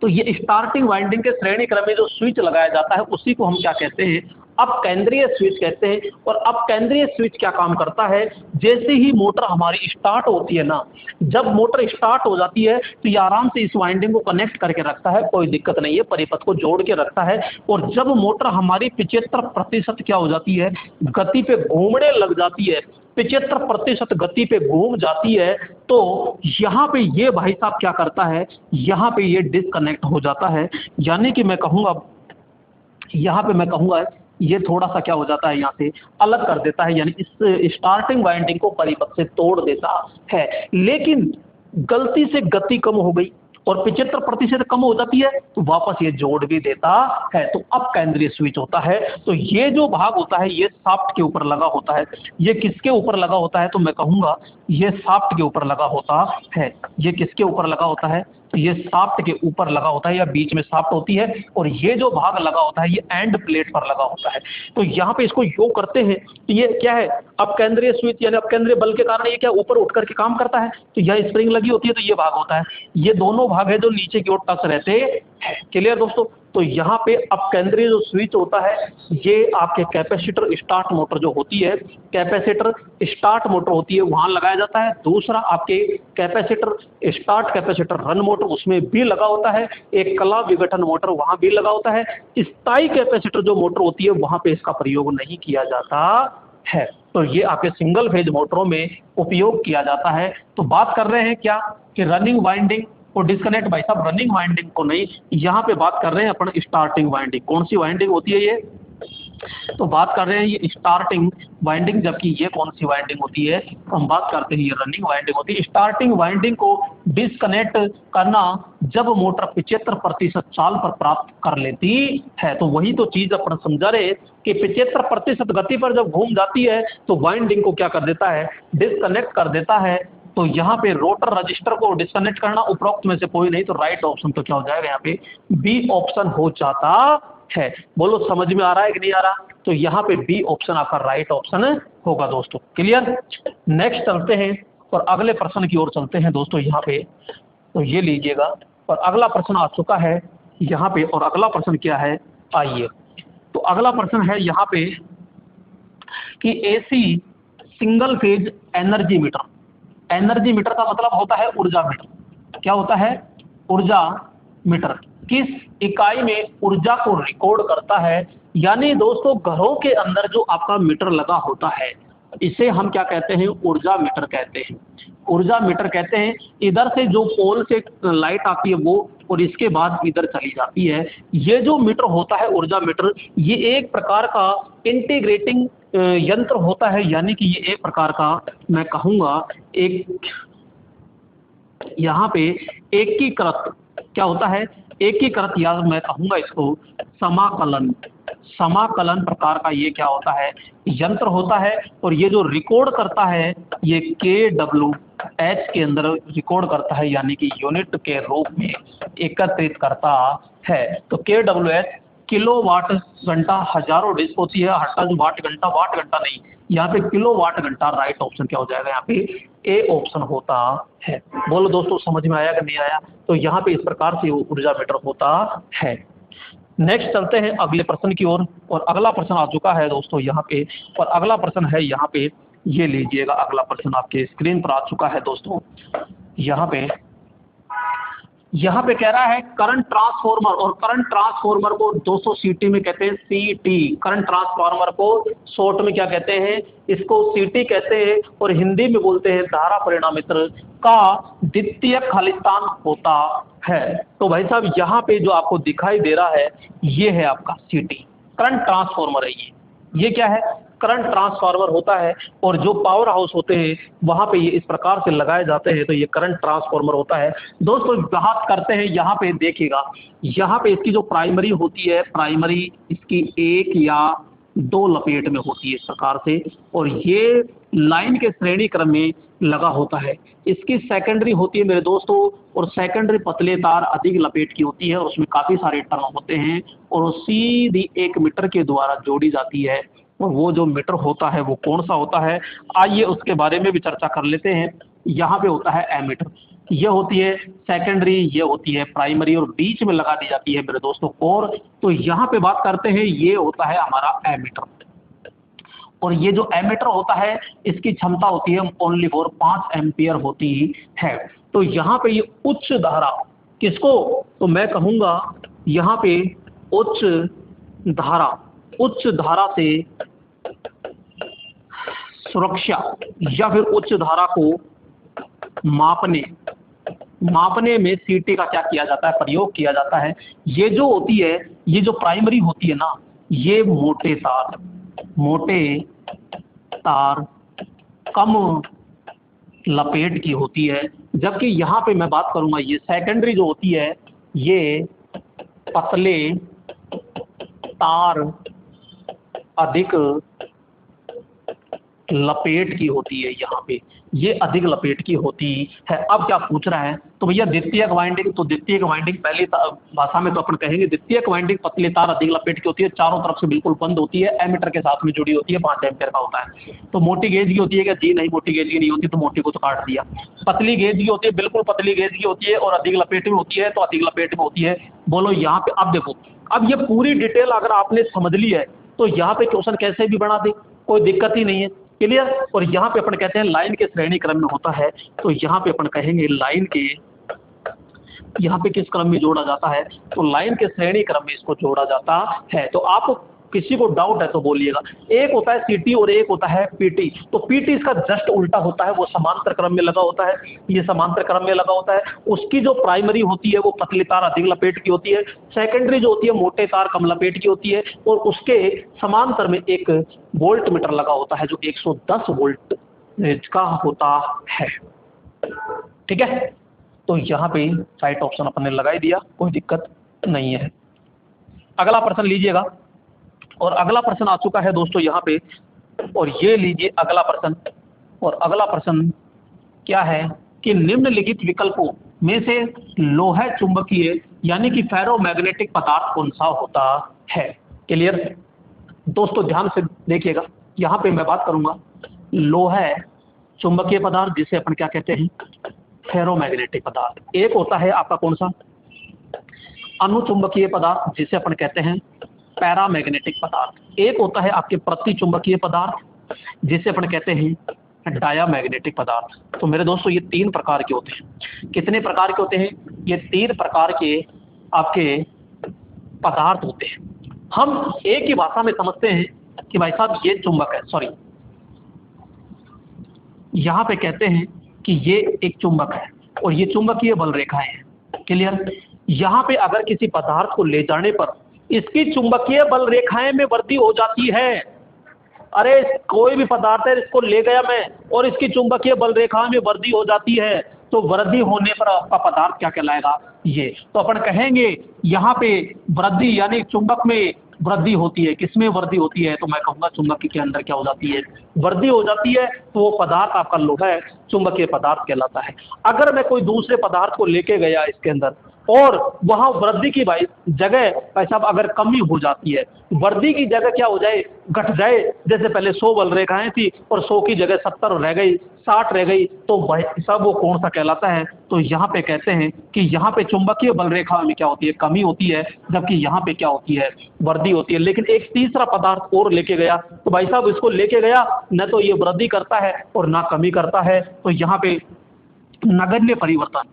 तो ये स्टार्टिंग वाइंडिंग के श्रेणी क्रम में जो स्विच लगाया जाता है उसी को हम क्या कहते हैं, अब केंद्रीय स्विच कहते हैं। और अब केंद्रीय स्विच क्या काम करता है, जैसे ही मोटर हमारी स्टार्ट होती है ना, जब मोटर स्टार्ट हो जाती है तो ये आराम से इस वाइंडिंग को कनेक्ट करके रखता है, कोई दिक्कत नहीं है, परिपथ को जोड़ के रखता है। और जब मोटर हमारी 75% क्या हो जाती है, गति पे घूमने लग जाती है, 75% गति पे घूम जाती है, तो यहाँ पे ये भाई साहब क्या करता है, यहाँ पे ये डिस्कनेक्ट हो जाता है, यानी कि मैं कहूँगा, यहाँ पे मैं कहूँगा ये थोड़ा सा क्या हो जाता है, यहाँ से अलग कर देता है, यानी इस स्टार्टिंग वाइंडिंग को परिपथ से तोड़ देता है। लेकिन गलती से गति कम हो गई और 75% कम हो जाती है तो वापस ये जोड़ भी देता है, तो अब केंद्रीय स्विच होता है। तो ये जो भाग होता है ये शाफ्ट के ऊपर लगा होता है। ये किसके ऊपर लगा होता है, तो मैं कहूँगा ये शाफ्ट के ऊपर लगा होता है। ये किसके ऊपर लगा होता है, तो ये शाफ्ट के ऊपर लगा होता है, या बीच में शाफ्ट होती है, और ये जो भाग लगा होता है ये एंड प्लेट पर लगा होता है। तो यहाँ पे इसको योग करते हैं तो ये क्या है, अब केंद्रीय स्विच यानी अब केंद्रीय बल के कारण ये क्या ऊपर उठ करके काम करता है, तो यह स्प्रिंग लगी होती है, तो ये भाग होता है। ये दोनों भाग है जो नीचे की ओर टच रहते हैं। क्लियर दोस्तों, तो यहाँ पे अब केंद्रीय जो स्विच होता है ये आपके कैपेसिटर स्टार्ट मोटर जो होती है, कैपेसिटर स्टार्ट मोटर होती है वहां लगाया जाता है। दूसरा आपके capacitor start capacitor run motor उसमें भी लगा होता है। एक कला विघटन मोटर वहां भी लगा होता है। स्थायी कैपेसिटर जो मोटर होती है वहां पे इसका प्रयोग नहीं किया जाता है। तो ये आपके सिंगल फेज मोटरों में उपयोग किया जाता है। तो बात कर रहे हैं क्या कि रनिंग वाइंडिंग को डिस्कनेक्ट, भाई साहब रनिंग वाइंडिंग को नहीं, यहाँ पे बात कर रहे हैं अपन स्टार्टिंग वाइंडिंग। कौन सी वाइंडिंग होती है ये, तो बात कर रहे हैं ये स्टार्टिंग वाइंडिंग, जबकि ये कौन सी वाइंडिंग होती है, तो हम बात करते हैं ये रनिंग वाइंडिंग होती है। स्टार्टिंग वाइंडिंग को डिस्कनेक्ट करना जब मोटर 75% चाल पर प्राप्त कर लेती है। तो वही तो चीज अपन समझा रहे कि 75% गति पर जब घूम जाती है तो वाइंडिंग को क्या कर देता है, डिस्कनेक्ट कर देता है। तो यहाँ पे रोटर रजिस्टर को डिस्कनेक्ट करना उपरोक्त में से कोई नहीं, तो राइट ऑप्शन तो क्या हो जाएगा, यहाँ पे बी ऑप्शन हो जाता है। बोलो समझ में आ रहा है कि नहीं आ रहा, तो यहाँ पे बी ऑप्शन आपका राइट ऑप्शन होगा दोस्तों। क्लियर, नेक्स्ट चलते हैं और अगले प्रश्न की ओर चलते हैं दोस्तों। यहाँ पे तो ये लीजिएगा, और अगला प्रश्न आ चुका है यहाँ पे, और अगला प्रश्न क्या है, आइए। तो अगला प्रश्न है यहाँ पे कि AC single phase energy meter, energy meter का मतलब होता है ऊर्जा मीटर। क्या होता है, ऊर्जा मीटर किस इकाई में ऊर्जा को रिकॉर्ड करता है, यानी दोस्तों घरों के अंदर जो आपका मीटर लगा होता है इसे हम क्या कहते हैं, ऊर्जा मीटर कहते हैं। ऊर्जा मीटर कहते हैं, इधर से जो पोल से लाइट आती है वो, और इसके बाद इधर चली जाती है। ये जो मीटर होता है ऊर्जा मीटर, ये एक प्रकार का इंटीग्रेटिंग यंत्र होता है, यानी कि ये एक प्रकार का मैं कहूँगा एक यहाँ पे एकीकृत क्या होता है, एकीकृत, या मैं कहूँगा इसको समाकलन, समाकलन प्रकार का ये क्या होता है, यंत्र होता है। और ये जो रिकॉर्ड करता है ये KWH के अंदर रिकॉर्ड करता है, यानी कि यूनिट के रूप में एकत्रित करता है। तो KWH किलोवाट घंटा, हजारों डिस्क होती है, हर वाट घंटा नहीं, यहाँ पे किलोवाट घंटा राइट ऑप्शन क्या हो जाएगा, यहाँ पे ए ऑप्शन होता है। बोलो दोस्तों समझ में आया कि नहीं आया, तो यहाँ पे इस प्रकार से ऊर्जा मीटर होता है। नेक्स्ट चलते हैं अगले प्रश्न की ओर, और अगला प्रश्न आ चुका है दोस्तों यहाँ पे, और अगला प्रश्न है यहाँ पे, ये लीजिएगा अगला प्रश्न आपके स्क्रीन पर आ चुका है दोस्तों। यहाँ पे कह रहा है करंट ट्रांसफार्मर, और करंट ट्रांसफार्मर को 200 सीटी में कहते हैं सीटी। करंट ट्रांसफार्मर को शॉर्ट में क्या कहते हैं, इसको सीटी कहते हैं, और हिंदी में बोलते हैं धारा परिणामित्र का द्वितीय खालिस्तान होता है। तो भाई साहब यहाँ पे जो आपको दिखाई दे रहा है ये है आपका सीटी, करंट ट्रांसफार्मर है। ये क्या है, करंट ट्रांसफार्मर होता है, और जो पावर हाउस होते हैं वहां पे ये इस प्रकार से लगाए जाते हैं, तो ये करंट ट्रांसफार्मर होता है। दोस्तों बात करते हैं, यहाँ पे देखिएगा, यहाँ पे इसकी जो प्राइमरी होती है, प्राइमरी इसकी एक या दो लपेट में होती है इस प्रकार से, और ये लाइन के श्रेणी क्रम में लगा होता है। इसकी सेकेंडरी होती है मेरे दोस्तों, और सेकेंडरी पतले तार अधिक लपेट की होती है, और उसमें काफी सारे टर्न होते हैं, और वो सीधी एक मीटर के द्वारा जोड़ी जाती है। और वो जो मीटर होता है वो कौन सा होता है, आइए उसके बारे में भी चर्चा कर लेते हैं। यहाँ पे होता है एमीटर, ये होती है सेकेंडरी, ये होती है प्राइमरी, और बीच में लगा दी जाती है मेरे दोस्तों कोर। तो यहाँ पे बात करते हैं, ये होता है हमारा एमीटर, और ये जो एमीटर होता है इसकी क्षमता होती है ओनली फॉर 5 एम्पियर होती है। तो यहाँ पे ये उच्च धारा किसको, तो मैं कहूँगा यहाँ पे उच्च धारा से सुरक्षा या फिर उच्च धारा को मापने में सीटी का क्या किया जाता है, प्रयोग किया जाता है। ये जो होती है, ये जो प्राइमरी होती है ना, ये मोटे तार कम लपेट की होती है, जबकि यहाँ पे मैं बात करूंगा ये सेकेंडरी जो होती है, ये पतले तार अधिक लपेट की होती है। यहाँ पे ये अधिक लपेट की होती है। अब क्या पूछ रहा है, तो भैया द्वितीयक वाइंडिंग, तो द्वितीयक वाइंडिंग पहली भाषा में तो अपन कहेंगे द्वितीयक वाइंडिंग पतले तार अधिक लपेट की होती है, चारों तरफ से बिल्कुल बंद होती है, एमीटर के साथ में जुड़ी होती है, 5 एम्पियर का होता है। तो मोटी गेज की होती है क्या, जी नहीं, मोटी गेज की नहीं होती, तो मोटी को तो काट दिया। पतली गेज की होती है, बिल्कुल पतली गेज की होती है, और अधिक लपेट में होती है, तो अधिक लपेट में होती है। बोलो यहाँ पे, अब देखो, अब ये पूरी डिटेल अगर आपने समझ ली है तो यहाँ पे क्वेश्चन कैसे भी बना दे, कोई दिक्कत ही नहीं है। क्लियर। और यहाँ पे अपन कहते हैं लाइन के श्रेणी क्रम में होता है, तो यहाँ पे अपन कहेंगे लाइन के, यहाँ पे किस क्रम में जोड़ा जाता है, तो लाइन के श्रेणी क्रम में इसको जोड़ा जाता है। तो आप किसी को डाउट है तो बोलिएगा। एक होता है सीटी और एक होता है पीटी। तो पीटी इसका जस्ट उल्टा होता है, वो समांतर क्रम में लगा होता है, ये समांतर क्रम में लगा होता है। उसकी जो प्राइमरी होती है वो पतली तार अधिक लपेट की होती है, सेकेंडरी जो होती है मोटे तार कम लपेट की होती है, और उसके समांतर में एक वोल्ट मीटर लगा होता है जो 110 वोल्ट का होता है। ठीक है, तो यहाँ पे राइट ऑप्शन अपन ने लगा ही दिया, कोई दिक्कत नहीं है। अगला प्रश्न लीजिएगा, और अगला प्रश्न आ चुका है दोस्तों यहाँ पे, और ये लीजिए अगला प्रश्न। और अगला प्रश्न क्या है कि निम्नलिखित विकल्पों में से लोह चुंबकीय यानी कि फेरोमैग्नेटिक पदार्थ कौन सा होता है। क्लियर दोस्तों, ध्यान से देखिएगा, यहाँ पे मैं बात करूंगा लोह चुंबकीय पदार्थ जिसे अपन क्या कहते हैं, फेरोमैग्नेटिक पदार्थ। एक होता है आपका कौन सा, अनुचुंबकीय पदार्थ जिसे अपन कहते हैं पैरामैग्नेटिक पदार्थ। एक होता है आपके प्रति चुंबकीय पदार्थ जिसे अपन कहते हैं डायामैग्नेटिक पदार्थ। तो मेरे दोस्तों ये 3 प्रकार के होते हैं। कितने प्रकार के होते हैं, ये 3 प्रकार के आपके पदार्थ होते हैं। हम एक ही भाषा में समझते हैं कि भाई साहब ये चुंबक है, सॉरी यहाँ पे कहते हैं कि ये एक चुंबक है और ये चुंबकीय बल रेखाएं हैं। क्लियर। यहाँ पे अगर किसी पदार्थ को ले जाने पर इसकी चुंबकीय बल रेखाएं में वृद्धि हो जाती है। अरे कोई भी पदार्थ है, इसको ले गया मैं और इसकी चुंबकीय बल रेखा में वृद्धि हो जाती है, तो वृद्धि होने पर आपका पदार्थ क्या कहलाएगा, ये। तो अपन कहेंगे यहाँ पे वृद्धि यानी चुंबक में वृद्धि होती है। किसमें वृद्धि होती है, तो मैं कहूँगा चुंबक के अंदर क्या हो जाती है, वृद्धि हो जाती है। तो वो पदार्थ आपका लोहा चुंबकीय पदार्थ कहलाता है। अगर मैं कोई दूसरे पदार्थ को लेके गया इसके अंदर और वहां वृद्धि की भाई जगह भाई साहब अगर कमी हो जाती है, वृद्धि की जगह क्या हो जाए, घट जाए। जैसे पहले 100 बल रेखाएं थी और 100 की जगह 70 रह गई, 60 रह गई, तो भाई साहब वो कौन सा कहलाता है, तो यहाँ पे कहते हैं कि यहाँ पे चुंबकीय बल रेखा में क्या होती है, कमी होती है, जबकि यहाँ पे क्या होती है, वृद्धि होती है। लेकिन एक तीसरा पदार्थ और लेके गया, तो भाई साहब इसको लेके गया न तो ये वृद्धि करता है और ना कमी करता है। तो यहाँ पे नगण्य परिवर्तन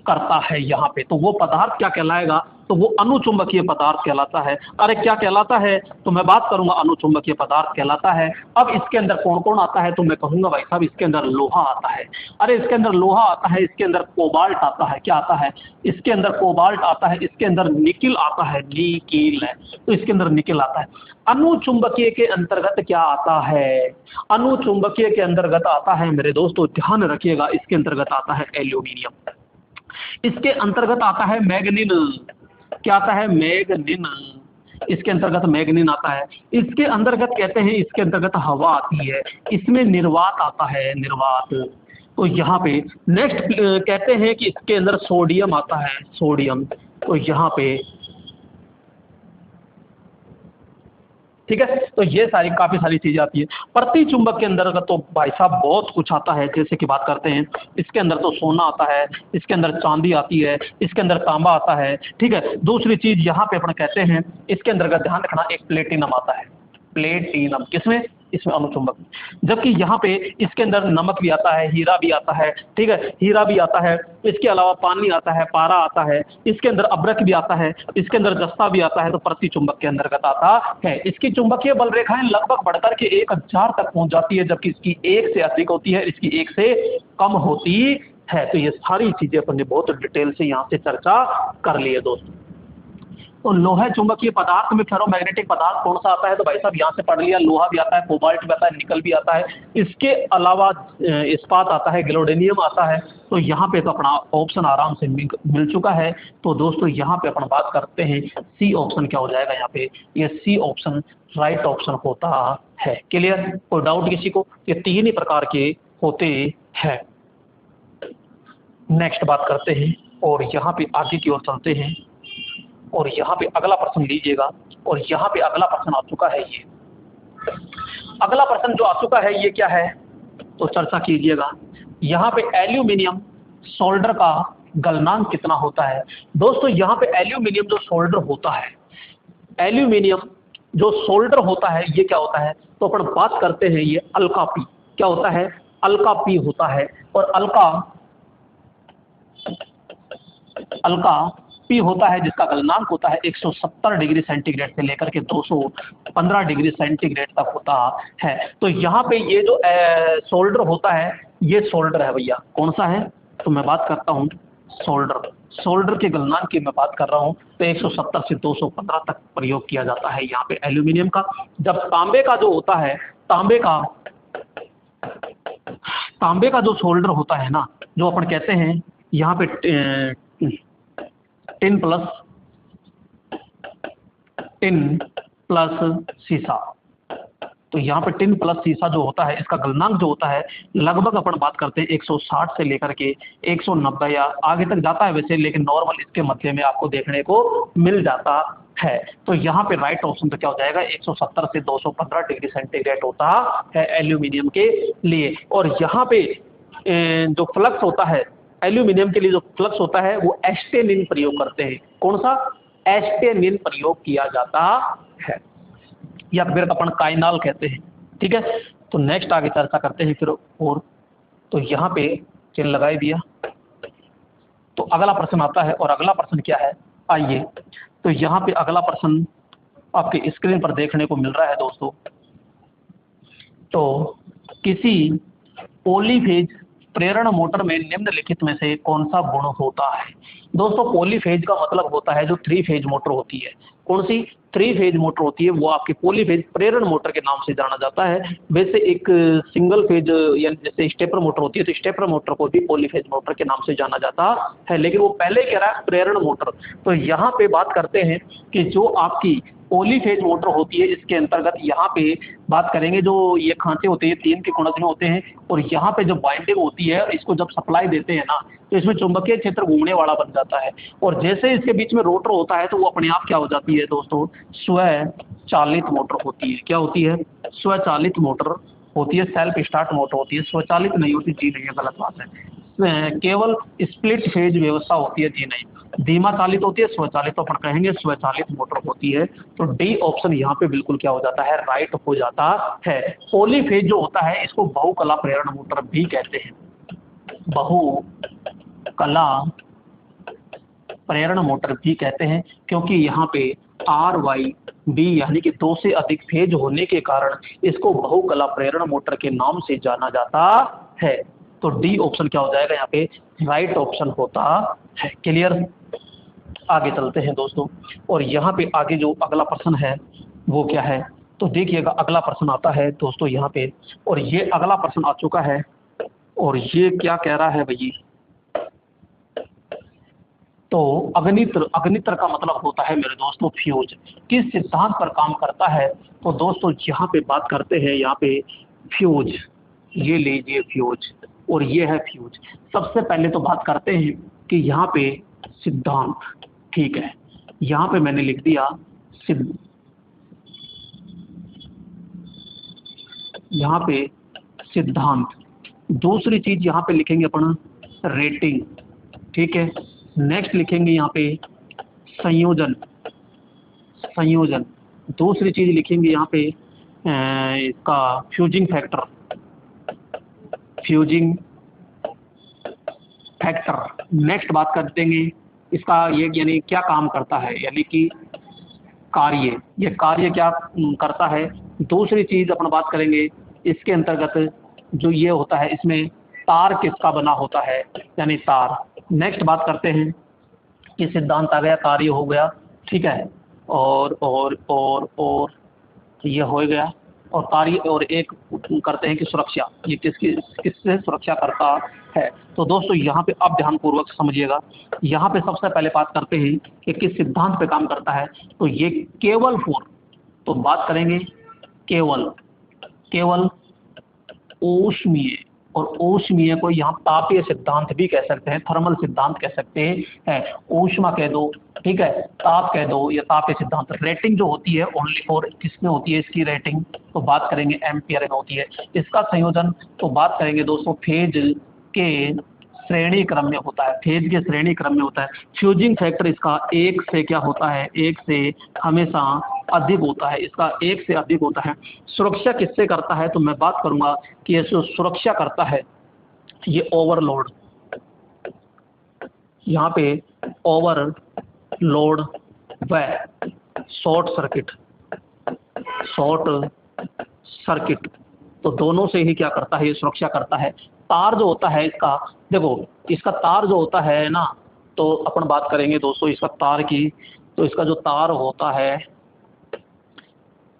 करता है यहाँ पे, तो वो पदार्थ क्या कहलाएगा, तो वो अनुचुंबकीय पदार्थ कहलाता है। अरे क्या कहलाता है, तो मैं बात करूंगा अनुचुंबकीय पदार्थ कहलाता है। अब इसके अंदर कौन कौन आता है, तो मैं कहूंगा भाई साहब इसके अंदर लोहा आता है। अरे इसके अंदर लोहा आता है, इसके अंदर कोबाल्ट आता है, क्या आता है, इसके अंदर कोबाल्ट आता है, इसके अंदर निकिल आता है, निकिल है, तो इसके अंदर निकिल आता है। अनुचुंबकीय के अंतर्गत क्या आता है, अनुचुंबकीय के अंतर्गत आता है मेरे दोस्तों, ध्यान रखिएगा, इसके अंतर्गत आता है एल्यूमिनियम, इसके अंतर्गत आता है मैग्नीन, क्या आता है, मैग्नीन, इसके अंतर्गत मैग्नीन आता है। इसके अंतर्गत कहते हैं, इसके अंतर्गत हवा आती है, इसमें निर्वात आता है, निर्वात। तो यहाँ पे नेक्स्ट कहते हैं कि इसके अंदर सोडियम आता है, सोडियम, तो यहाँ पे ठीक है। तो ये सारी काफी सारी चीजें आती है। प्रति चुंबक के अंदर तो भाई साहब बहुत कुछ आता है, जैसे कि बात करते हैं, इसके अंदर तो सोना आता है, इसके अंदर चांदी आती है, इसके अंदर तांबा आता है, ठीक है। दूसरी चीज यहाँ पे अपन कहते हैं, इसके अंतर्गत ध्यान रखना एक प्लेटिनम आता है, प्लेटिनम, किसमें, इसमें अनुचुंबक। जबकि यहाँ पे इसके अंदर नमक भी आता है, हीरा भी आता है, ठीक है, हीरा भी आता है, इसके अलावा पानी आता है, पारा आता है, इसके अंदर अब्रक भी आता है, इसके अंदर जस्ता भी आता है, तो प्रति चुंबक के अंतर्गत आता है। इसकी चुंबकीय बल रेखाएं लगभग बढ़कर के 1000 तक पहुंच जाती है, जबकि इसकी 1 से अधिक होती है, इसकी 1 से कम होती है। तो ये सारी चीजें अपन ने बहुत डिटेल से यहाँ से चर्चा कर ली है दोस्तों। तो लोहा चुंबकीय पदार्थ में फेरोमैग्नेटिक पदार्थ कौन सा आता है, तो भाई साहब यहाँ से पढ़ लिया, लोहा भी आता है, कोबाल्ट भी आता है, निकल भी आता है, इसके अलावा इस्पात आता है, गैलोडोनियम आता है। तो यहाँ पे तो अपना ऑप्शन आराम से मिल चुका है। तो दोस्तों यहाँ पे अपन बात करते हैं, सी ऑप्शन क्या हो जाएगा यहाँ पे, ये सी ऑप्शन राइट ऑप्शन होता है। क्लियर, कोई डाउट किसी को, ये 3 ही प्रकार के होते हैं। नेक्स्ट बात करते हैं और यहाँ पे आगे की ओर चलते हैं, और यहाँ पे अगला प्रश्न लीजिएगा, और यहाँ पे अगला प्रश्न आ चुका है, ये अगला प्रश्न जो आ चुका है ये क्या है, तो चर्चा कीजिएगा। यहाँ पे एल्यूमिनियम सोल्डर का गलनांक कितना होता है। दोस्तों यहाँ पे एल्यूमिनियम जो सोल्डर होता है, एल्यूमिनियम जो सोल्डर होता है ये क्या होता है, तो अपन बात करते हैं, ये अल्का पी, क्या होता है, अल्का पी होता है। और अल्का पी होता है, जिसका गलनांक होता है 170 डिग्री सेंटीग्रेड से लेकर के 215 डिग्री सेंटीग्रेड तक होता है। तो यहाँ पे ये जो सोल्डर होता है, ये सोल्डर है भैया, कौन सा है, तो मैं बात करता हूँ सोल्डर, सोल्डर के गलनांक की मैं बात कर रहा हूँ। तो 170 से 215 तक प्रयोग किया जाता है यहाँ पे एल्यूमिनियम का। जब तांबे का जो होता है, तांबे का जो सोल्डर होता है ना, जो अपन कहते हैं यहाँ पे टिन प्लस सीसा, तो यहाँ पे टिन प्लस सीसा जो होता है, इसका गलनांक जो होता है लगभग अपन बात करते हैं 160 से लेकर के 190 या आगे तक जाता है वैसे, लेकिन नॉर्मल इसके मध्य में आपको देखने को मिल जाता है। तो यहाँ पे राइट ऑप्शन तो क्या हो जाएगा, 170 से 215 डिग्री सेंटीग्रेड होता है एल्यूमिनियम के लिए। और यहाँ पे जो फ्लक्स होता है एल्यूमिनियम के लिए, जो फ्लक्स होता है वो एस्टेनिन प्रयोग करते हैं, कौन सा, एस्टेनिन प्रयोग किया जाता है, या फिर अपन काइनाल कहते हैं, ठीक है। तो नेक्स्ट आगे चर्चा करते हैं फिर और। तो यहाँ पे चिन्ह लगाई दिया, तो अगला प्रश्न आता है, और अगला प्रश्न क्या है, आइए। तो यहाँ पे अगला प्रश्न आपके स्क्रीन पर देखने को मिल रहा है दोस्तों। तो किसी पॉलीफेज प्रेरण मोटर में निम्नलिखित में से कौन सा गुण होता है। दोस्तों पॉलीफेज का मतलब होता है जो 3 फेज मोटर होती है, कौन सी 3 फेज मोटर होती है, वो आपकी पॉलीफेज प्रेरण मोटर के नाम से जाना जाता है। वैसे एक सिंगल फेज यानी जैसे स्टेपर मोटर होती है, तो स्टेपर मोटर को भी पॉलीफेज मोटर के नाम से जाना जाता है, लेकिन वो पहले कह रहा है प्रेरण मोटर। तो यहाँ पे बात करते हैं कि जो आपकी पॉलीफेज मोटर होती है, इसके अंतर्गत यहाँ पे बात करेंगे, जो ये खांचे होते हैं 3 के कोण में होते हैं, और यहाँ पे जो बाइंडिंग होती है, इसको जब सप्लाई देते हैं ना, तो इसमें चुंबकीय क्षेत्र घूमने वाला बन जाता है। और जैसे इसके बीच में रोटर होता है, तो वो अपने आप क्या हो जाती है दोस्तों, स्वचालित मोटर होती है। क्या होती है, स्वचालित मोटर होती है, सेल्फ स्टार्ट मोटर होती है, स्वचालित नहीं होती, जी नहीं, गलत बात है। केवल स्प्लिट फेज व्यवस्था होती है, जी नहीं, धीमा चालित होती है, स्वचालित तो अपन कहेंगे स्वचालित मोटर होती है। तो डी ऑप्शन यहाँ पे बिल्कुल क्या हो जाता है, राइट हो जाता है। पॉलीफेज जो होता है इसको बहुकला प्रेरण मोटर भी कहते हैं, बहुकला प्रेरण मोटर भी कहते हैं, क्योंकि यहाँ पे RYB यानी कि 2 से अधिक फेज होने के कारण इसको बहुकला प्रेरण मोटर के नाम से जाना जाता है। तो डी ऑप्शन क्या हो जाएगा यहाँ पे, राइट ऑप्शन होता है। क्लियर? आगे चलते हैं दोस्तों, और यहाँ पे आगे जो अगला प्रश्न है वो क्या है, तो देखिएगा अगला प्रश्न आता है दोस्तों यहाँ पे, और ये अगला प्रश्न आ चुका है, और ये क्या कह रहा है भाई, तो अग्नित्र का मतलब होता है मेरे दोस्तों फ्यूज। किस सिद्धांत पर काम करता है, तो दोस्तों यहाँ पे बात करते हैं यहाँ पे फ्यूज, ये लीजिए फ्यूज, और ये है फ्यूज। सबसे पहले तो बात करते हैं कि यहाँ पे सिद्धांत, ठीक है, यहाँ पे मैंने लिख दिया यहाँ पे सिद्धांत। दूसरी चीज यहाँ पे लिखेंगे अपन रेटिंग, ठीक है। नेक्स्ट लिखेंगे यहाँ पे संयोजन, दूसरी चीज लिखेंगे यहाँ पे इसका फ्यूजिंग फैक्टर। नेक्स्ट बात कर देंगे इसका ये यानी क्या काम करता है, यानी कि कार्य, ये कार्य क्या करता है। दूसरी चीज अपन बात करेंगे इसके अंतर्गत जो ये होता है, इसमें तार किसका बना होता है, यानी तार। नेक्स्ट बात करते हैं कि सिद्धांत आ गया, कार्य हो गया, ठीक है, और ये हो गया, और कार्य, और एक करते हैं कि सुरक्षा, ये किससे सुरक्षा करता है। तो दोस्तों यहाँ पे आप ध्यानपूर्वक समझिएगा, यहाँ पे सबसे पहले बात करते हैं कि किस सिद्धांत पे काम करता है, तो ये केवल फोर, तो बात करेंगे केवल ऊष्मीय, और ऊष्मीय को यहाँ तापीय सिद्धांत भी कह सकते हैं, थर्मल सिद्धांत कह सकते हैं, ऊष्मा कह दो, ठीक है, ताप कह दो, या तापीय सिद्धांत। रेटिंग जो होती है ओनली फॉर किसमें होती है इसकी रेटिंग, तो बात करेंगे एम्पियर में होती है। इसका संयोजन तो बात करेंगे दोस्तों फेज के श्रेणी क्रम में होता है, फेज के श्रेणी क्रम में होता है। फ्यूजिंग फैक्टर इसका 1 से क्या होता है, 1 से हमेशा अधिक होता है, इसका 1 से अधिक होता है। सुरक्षा किससे करता है, तो मैं बात करूंगा कि ये जो सुरक्षा करता है ये ओवरलोड, यहाँ पे ओवरलोड व शॉर्ट सर्किट, तो दोनों से ही क्या करता है, ये सुरक्षा करता है। तार जो होता है इसका, देखो इसका तार जो होता है ना, तो अपन बात करेंगे दोस्तों इसका तार की, तो इसका जो तार होता है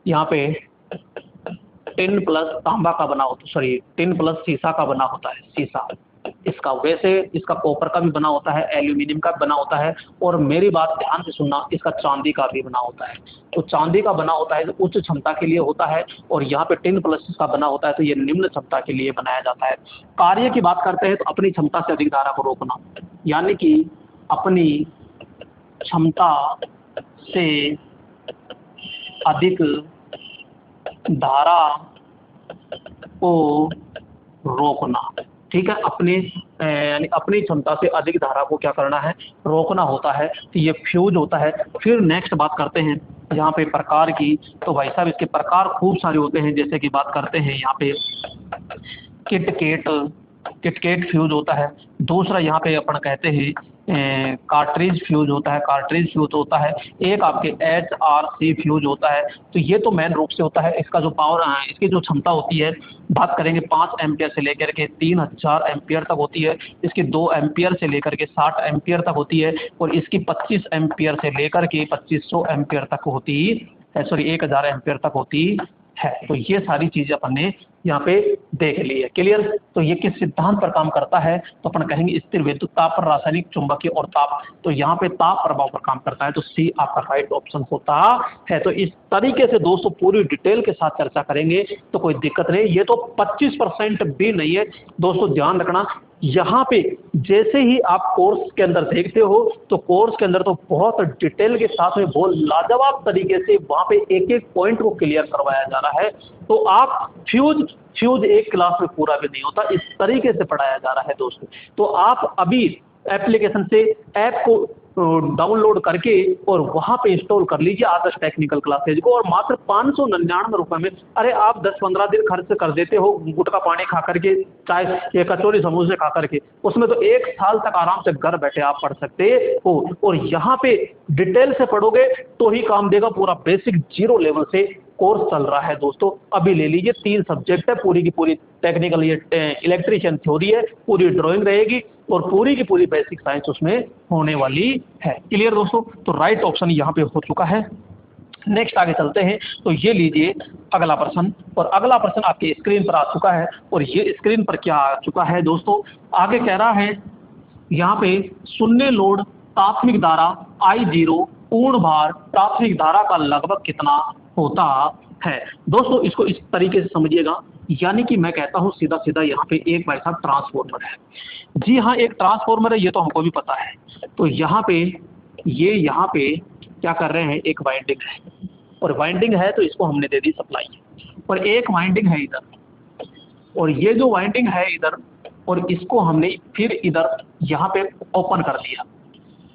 यहाँ पे टिन प्लस तांबा का बना होता है, सॉरी टिन प्लस शीशा का बना होता है, शीशा इसका। वैसे इसका कॉपर का भी बना होता है, एल्यूमिनियम का भी बना होता है, और मेरी बात ध्यान से सुनना, इसका चांदी का भी बना होता है। तो चांदी का बना होता है जो उच्च क्षमता के लिए होता है, और यहाँ पे टिन प्लस का बना होता है तो ये निम्न क्षमता के लिए बनाया जाता है। कार्य की बात करते हैं तो अपनी क्षमता से अधिक धारा को रोकना, यानी कि अपनी क्षमता से अधिक धारा को रोकना, ठीक है, अपने यानी अपनी क्षमता से अधिक धारा को क्या करना है, रोकना होता है, तो ये फ्यूज होता है। फिर नेक्स्ट बात करते हैं यहाँ पे प्रकार की, तो भाई साहब इसके प्रकार खूब सारे होते हैं, जैसे कि बात करते हैं यहाँ पे किटकेट फ्यूज होता है। दूसरा यहाँ पे अपन कहते हैं कार्ट्रिज फ्यूज होता है, एक आपके HRC फ्यूज होता है। तो ये तो मेन रूप से होता है, इसका जो पावर, इसकी जो क्षमता होती है, बात करेंगे 5 एम्पियर से लेकर के 3000 एम्पियर तक होती है, इसकी 2 एम्पियर से लेकर के 60 एम्पियर तक होती है, और इसकी 25 एम्पियर से लेकर के 2500 एम्पियर तक होती है, सॉरी 1000 एम्पियर तक होती है। तो ये सारी चीजें अपन ने यहाँ पे देख ली है। क्लियर? तो ये किस सिद्धांत पर काम करता है, तो अपन कहेंगे स्थिर विद्युत ताप पर, रासायनिक, चुंबकीय और ताप। तो यहाँ पे ताप प्रभाव पर काम करता है, तो सी आपका राइट ऑप्शन होता है। तो इस तरीके से दोस्तों पूरी डिटेल के साथ चर्चा करेंगे, तो कोई दिक्कत नहीं। ये तो 25% भी नहीं है दोस्तों, ध्यान रखना। यहाँ पे जैसे ही आप कोर्स के अंदर देखते हो, तो कोर्स के अंदर तो बहुत डिटेल के साथ में बहुत लाजवाब तरीके से वहाँ पे एक एक पॉइंट को क्लियर करवाया जा रहा है। तो आप फ्यूज एक क्लास में पूरा भी नहीं होता, इस तरीके से पढ़ाया जा रहा है दोस्तों। तो आप अभी एप्लीकेशन से ऐप को डाउनलोड करके और वहाँ पे इंस्टॉल कर लीजिए आदर्श टेक्निकल क्लासेज को, और मात्र 599 रुपये में। अरे आप 10-15 दिन खर्च कर देते हो गुटखा पानी खा करके, चाय ये कचौरी समोसे खा करके, उसमें तो 1 साल तक आराम से घर बैठे आप पढ़ सकते हो। और यहाँ पे डिटेल से पढ़ोगे तो ही काम देगा। पूरा बेसिक 0 लेवल से कोर्स चल रहा है दोस्तों, अभी ले लीजिए। 3 सब्जेक्ट है, पूरी की पूरी टेक्निकल, ये इलेक्ट्रिशियन थ्योरी है, पूरी ड्राइंग रहेगी और पूरी की पूरी बेसिक साइंस उसमें होने वाली है। क्लियर दोस्तों? तो राइट ऑप्शन यहाँ पे हो चुका है। नेक्स्ट आगे चलते हैं। तो ये लीजिए अगला प्रश्न, और अगला प्रश्न आपके स्क्रीन पर आ चुका है। और ये स्क्रीन पर क्या आ चुका है दोस्तों, आगे कह रहा है यहाँ पे शून्य लोड प्राथमिक धारा I0 पूर्ण भार प्राथमिक धारा का लगभग कितना होता है। दोस्तों इसको इस तरीके से समझिएगा, यानी कि मैं कहता हूं सीधा सीधा यहाँ पे एक भाई साहब ट्रांसफॉर्मर है। जी हाँ, एक ट्रांसफॉर्मर है, ये तो हमको भी पता है। तो यहाँ पे ये यहाँ पे क्या कर रहे हैं, एक वाइंडिंग है, और वाइंडिंग है तो इसको हमने दे दी सप्लाई, और एक वाइंडिंग है इधर, और ये जो वाइंडिंग है इधर, और इसको हमने फिर इधर यहाँ पे ओपन कर दिया।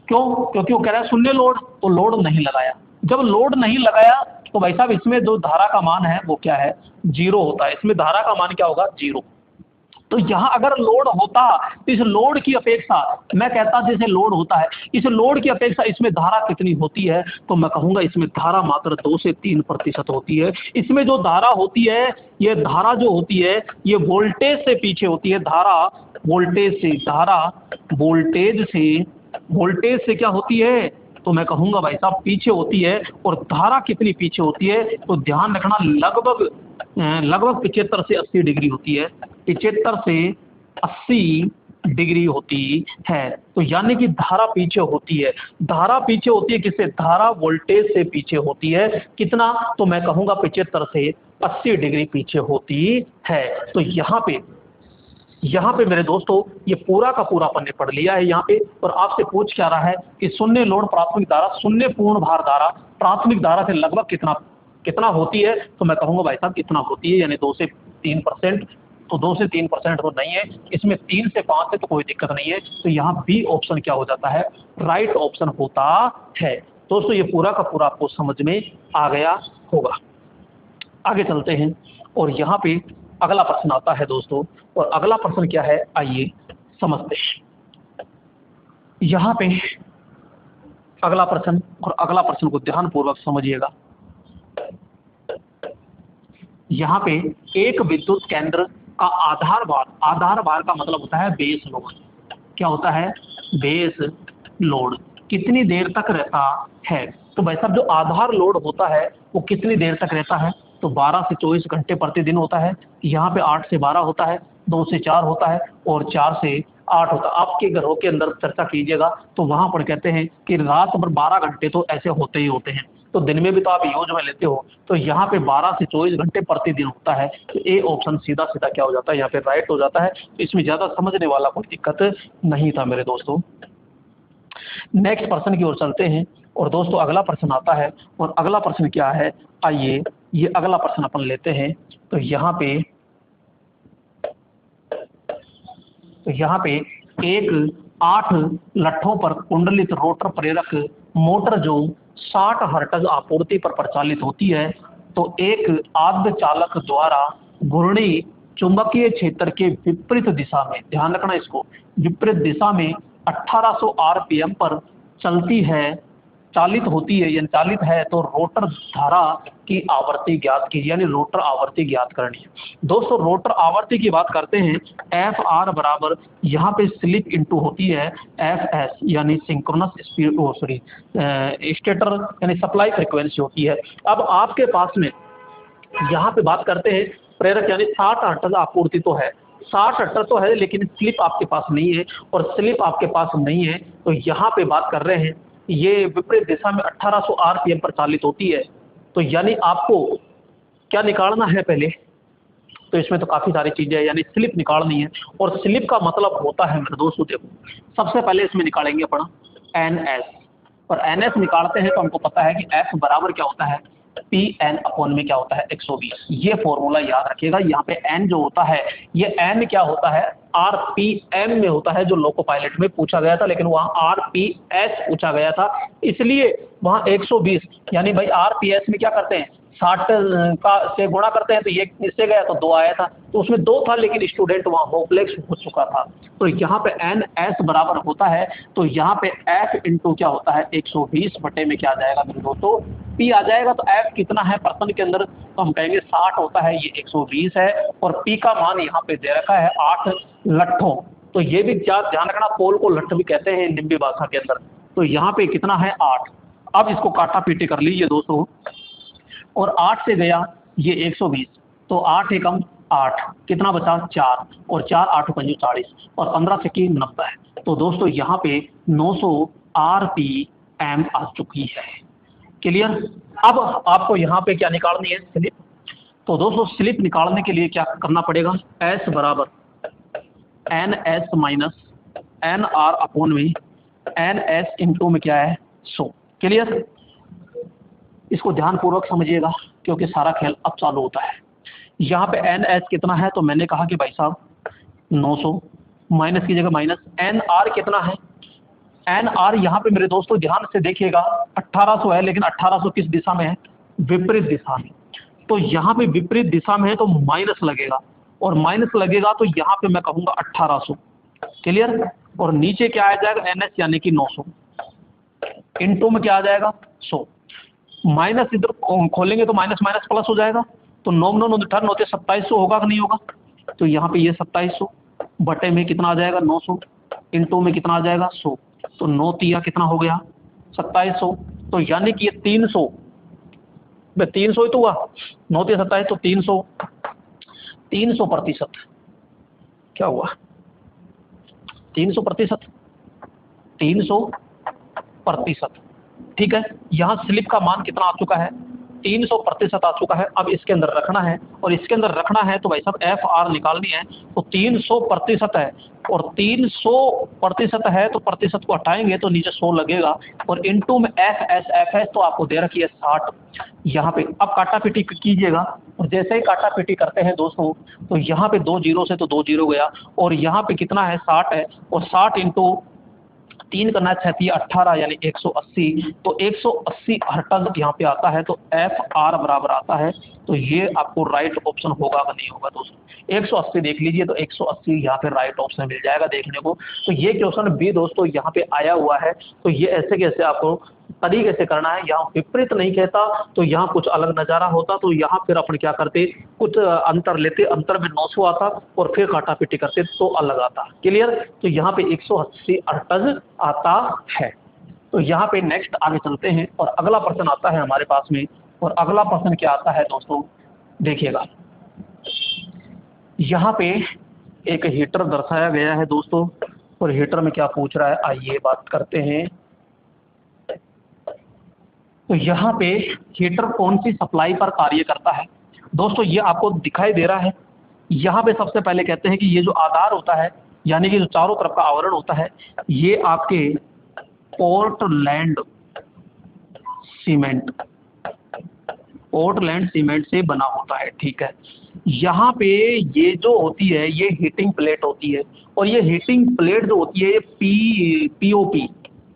क्यों? क्योंकि वो कह रहा है शून्य लोड, तो लोड नहीं लगाया। जब लोड नहीं लगाया तो भाई साहब इसमें जो धारा का मान है वो क्या है, 0 होता है। इसमें धारा का मान क्या होगा, 0। तो यहाँ अगर लोड होता तो इस लोड की अपेक्षा, मैं कहता जैसे लोड होता है, इस लोड की अपेक्षा इसमें धारा कितनी होती है, तो मैं कहूँगा इसमें धारा मात्र 2 से 3% होती है। इसमें जो धारा होती है, ये धारा जो होती है ये वोल्टेज से पीछे होती है। धारा वोल्टेज से, धारा वोल्टेज से क्या होती है, तो मैं कहूँगा भाई साहब पीछे होती है। और धारा कितनी पीछे होती है, तो ध्यान रखना लगभग 75 से 80 डिग्री होती है। 75 से 80 डिग्री होती है। तो यानी कि धारा पीछे होती है। धारा पीछे होती है किससे, धारा वोल्टेज से पीछे होती है। कितना, तो मैं कहूँगा 75 से 80 डिग्री पीछे होती है। तो यहाँ पे मेरे दोस्तों ये पूरा का पूरा अपन ने पढ़ लिया है यहाँ पे। और आपसे पूछ क्या रहा है कि शून्य लोड प्राथमिक धारा, शून्य पूर्ण भार धारा प्राथमिक धारा से लगभग कितना होती है, तो मैं कहूँगा भाई साहब कितना होती है, यानी 2 से 3%। तो 2 से 3% तो नहीं है, इसमें 3 से 5 से तो कोई दिक्कत नहीं है। तो यहाँ बी ऑप्शन क्या हो जाता है, राइट ऑप्शन होता है। दोस्तों ये पूरा का पूरा आपको समझ में आ गया होगा। आगे चलते हैं, और यहाँ पे अगला प्रश्न आता है दोस्तों। और अगला प्रश्न क्या है, आइए समझते हैं। यहाँ पे अगला प्रश्न, और अगला प्रश्न को ध्यानपूर्वक समझिएगा। यहाँ पे एक विद्युत केंद्र का आधार भार का मतलब होता है बेस लोड। क्या होता है, बेस लोड कितनी देर तक रहता है। तो भाई साहब जो आधार लोड होता है वो कितनी देर तक रहता है, तो 12 से 24 घंटे प्रतिदिन होता है। यहाँ पे 8 से 12 होता है, 2 से 4 होता है, और 4 से 8 होता है। आपके घरों के अंदर चर्चा कीजिएगा तो वहाँ पर कहते हैं कि रात भर 12 घंटे तो ऐसे होते ही होते हैं। तो दिन में भी तो आप यूज में लेते हो, तो यहाँ पे 12 से 24 घंटे प्रतिदिन होता है। तो ए ऑप्शन सीधा सीधा क्या हो जाता है, यहाँ पे राइट हो जाता है। तो इसमें ज़्यादा समझने वाला कोई दिक्कत नहीं था मेरे दोस्तों। नेक्स्ट प्रश्न की ओर चलते हैं, और दोस्तों अगला प्रश्न आता है। और अगला प्रश्न क्या है, आइए ये अगला प्रश्न अपन लेते हैं। तो यहाँ पे एक 8 लट्ठों पर कुंडलित रोटर प्रेरक मोटर जो 60 हर्ट्ज आपूर्ति पर प्रचालित होती है, तो एक अर्धचालक द्वारा घूर्णी चुंबकीय क्षेत्र के विपरीत दिशा में, ध्यान रखना इसको, विपरीत दिशा में 1800 आरपीएम पर चालित होती है, यानी चालित है, तो रोटर धारा की आवृत्ति ज्ञात कीजिए, यानी रोटर आवृत्ति ज्ञात करनी है। दोस्तों रोटर आवृत्ति की बात करते हैं, एफ आर बराबर यहाँ पे स्लिप इनटू होती है एफ एस, यानी सिंक्रोनस स्पीड, सॉरी स्टेटर यानी सप्लाई फ्रीक्वेंसी होती है। अब आपके पास में यहाँ पे बात करते हैं प्रेरक, यानी 60 हर्ट्ज आपूर्ति तो है, 60 हर्ट्ज तो है, लेकिन स्लिप आपके पास नहीं है, और स्लिप आपके पास नहीं है। तो यहाँ पे बात कर रहे हैं ये विपरीत दिशा में 1800 आरपीएम पर चालित होती है। तो यानी आपको क्या निकालना है पहले, तो इसमें तो काफ़ी सारी चीज़ें हैं, यानी स्लिप निकालनी है। और स्लिप का मतलब होता है मेरे दोस्तों, देखो सबसे पहले इसमें निकालेंगे अपना एन एस, और एन एस निकालते हैं तो हमको पता है कि एफ बराबर क्या होता है, पी एन अपॉन में क्या होता है 120। ये फॉर्मूला याद रखिएगा। यहाँ पे एन जो होता है ये एन क्या होता है आरपीएम में होता है, जो लोको पायलट में पूछा गया था, लेकिन वहां आरपीएस पूछा गया था, इसलिए वहां 120 यानी भाई आरपीएस में क्या करते हैं 60 का से गुणा करते हैं, तो ये इससे गया तो 2 आया था, तो उसमें 2 था, लेकिन स्टूडेंट वहां होपलेस हो चुका था। तो यहाँ पे एन एस बराबर होता है, तो यहाँ पे एफ इंटू क्या होता है 120 बटे में क्या आ जाएगा मेरे दोस्तों पी आ जाएगा। तो एफ कितना है पर्सन के अंदर, तो हम कहेंगे 60 होता है, ये 120 है, और पी का मान यहाँ पे दे रखा है 8 लट्ठों। तो ये भी ध्यान रखना, पोल को लट्ठ भी कहते हैं निम्बी भाषा के अंदर। तो यहाँ पे कितना है 8। अब इसको काटा पीटी कर लीजिए दोस्तों, और 8 से गया ये 120, तो 8 एकम 8, कितना बचा 4, और 4 8 पंजे 40, और 15 से की 90 है। तो दोस्तों यहाँ पे 900 आरपीएम आ चुकी है। क्लियर। अब आपको यहाँ पे क्या निकालनी है स्लिप। तो दोस्तों स्लिप निकालने के लिए क्या करना पड़ेगा, एस बराबर N S minus N R upon में एन एस इंटू में क्या है 100। क्लियर। इसको ध्यानपूर्वक समझिएगा क्योंकि सारा खेल अब चालू होता है। यहाँ पे एन एस कितना है, तो मैंने कहा कि भाई साहब 900 माइनस की जगह माइनस एन आर कितना है, एन आर यहाँ पे मेरे दोस्तों ध्यान से देखिएगा 1800 है, लेकिन 1800 किस दिशा में है, विपरीत दिशा में। तो यहाँ पे विपरीत दिशा में है तो माइनस लगेगा, और माइनस लगेगा तो यहाँ पे मैं कहूँगा 1800। क्लियर। और नीचे क्या आ जाएगा एन एस यानी कि 900 इंटू में क्या आ जाएगा 100, माइनस इधर खोलेंगे तो माइनस माइनस प्लस हो जाएगा, तो 9 9 9 18 होते 2700 होगा कि नहीं होगा। तो यहाँ पे ये 2700 बटे में कितना आ जाएगा 900 इंटू में कितना आ जाएगा 100, तो 9 तिया कितना हो गया 2700। तो यानी कि ये 300 ही तो हुआ, 9 तिया 27, तो 300% क्या हुआ 300%, 300%। ठीक है। यहाँ स्लिप का मान कितना आ चुका है 300% आ चुका है। अब इसके अंदर रखना है, और इसके अंदर रखना है तो भाई साहब एफ आर निकालनी है, तो 300% है, और 300% है तो प्रतिशत को हटाएंगे तो नीचे 100 लगेगा, और इंटू में एफ एस तो आपको दे रखी है 60 यहाँ पे। अब काटा पीटी कीजिएगा, और जैसे ही काटा पीटी करते हैं दोस्तों, तो यहाँ पे 2 जीरो से तो 2 जीरो गया, और यहाँ पे कितना है 60 है, और 60 इंटू 3 करना 36 18 यानी 180, तो 180 हर्ट्ज यहाँ पे आता है, तो एफ आर बराबर आता है। तो ये आपको राइट ऑप्शन होगा कि नहीं होगा दोस्तों, 180 देख लीजिए, तो 180 यहाँ पे राइट ऑप्शन मिल जाएगा देखने को। तो ये क्वेश्चन भी दोस्तों यहाँ पे आया हुआ है, तो ये ऐसे कैसे आपको तरीके से करना है, यहाँ विपरीत नहीं कहता, तो यहाँ कुछ अलग नज़ारा होता, तो यहाँ फिर अपन क्या करते कुछ अंतर लेते, अंतर में 900 आता, और फिर काटा पीटी करते तो अलग आता। क्लियर। तो यहाँ पे 180 हर्ट्ज आता है। तो यहाँ पे नेक्स्ट आगे चलते हैं, और अगला प्रश्न आता है हमारे पास में, और अगला प्रश्न क्या आता है दोस्तों देखिएगा। यहाँ पे एक हीटर दर्शाया गया है दोस्तों, और हीटर में क्या पूछ रहा है आइए बात करते हैं। तो यहाँ पे हीटर कौन सी सप्लाई पर कार्य करता है दोस्तों, ये आपको दिखाई दे रहा है। यहाँ पे सबसे पहले कहते हैं कि ये जो आधार होता है, यानी कि जो चारों तरफ का आवरण होता है, ये आपके पोर्टलैंड सीमेंट से बना होता है। ठीक है। यहाँ पे ये जो होती है ये हीटिंग प्लेट होती है, और ये हीटिंग प्लेट जो होती है ये पीओपी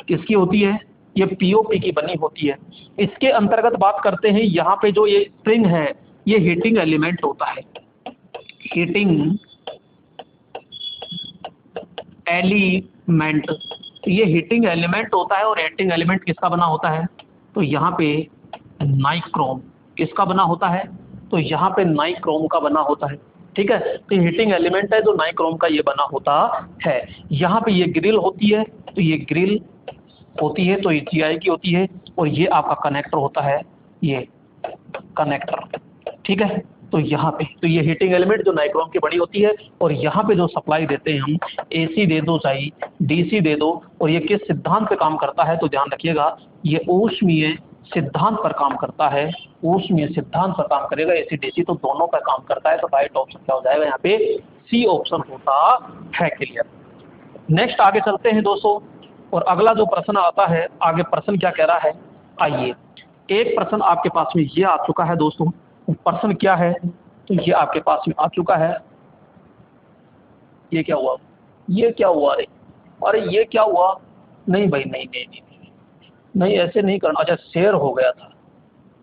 किसकी होती है, ये पीओपी की बनी होती है। इसके अंतर्गत बात करते हैं, यहाँ पे जो ये स्प्रिंग है ये हीटिंग एलिमेंट होता है, हीटिंग एलिमेंट। ये हीटिंग एलिमेंट होता है, और हीटिंग एलिमेंट किसका बना होता है, तो यहाँ पे नाइक्रोम किसका बना होता है, तो यहाँ पे नाइक्रोम का बना होता है। ठीक है। तो हीटिंग एलिमेंट है जो नाइक्रोम का ये बना होता है। यहाँ पे ये ग्रिल होती है, तो ये ग्रिल होती है, तो ये जीआई की होती है, और ये आपका कनेक्टर होता है, ये कनेक्टर। ठीक है। तो यहाँ पे तो ये हीटिंग एलिमेंट जो नाइक्रोम की बड़ी होती है, और यहाँ पे जो सप्लाई देते हैं हम एसी दे दो चाहे डीसी दे दो, और ये किस सिद्धांत पे काम करता है, तो ध्यान रखिएगा ये ऊष्मीय सिद्धांत पर काम करता है, ऊष्मीय सिद्धांत पर काम करेगा। एसी डीसी तो दोनों पर काम करता है, तो राइट ऑप्शन क्या हो जाएगा यहाँ पे सी ऑप्शन होता है। क्लियर। नेक्स्ट आगे चलते हैं दोस्तों, और अगला जो प्रश्न आता है, आगे प्रश्न क्या कह रहा है आइए। एक प्रश्न आपके पास में ये आ चुका है दोस्तों। प्रश्न क्या है, तो ये आपके पास में आ चुका है। ये क्या हुआ, ये क्या हुआ, अरे ये क्या हुआ, नहीं भाई नहीं नहीं नहीं नहीं, नहीं ऐसे नहीं करना। अच्छा शेयर हो गया था,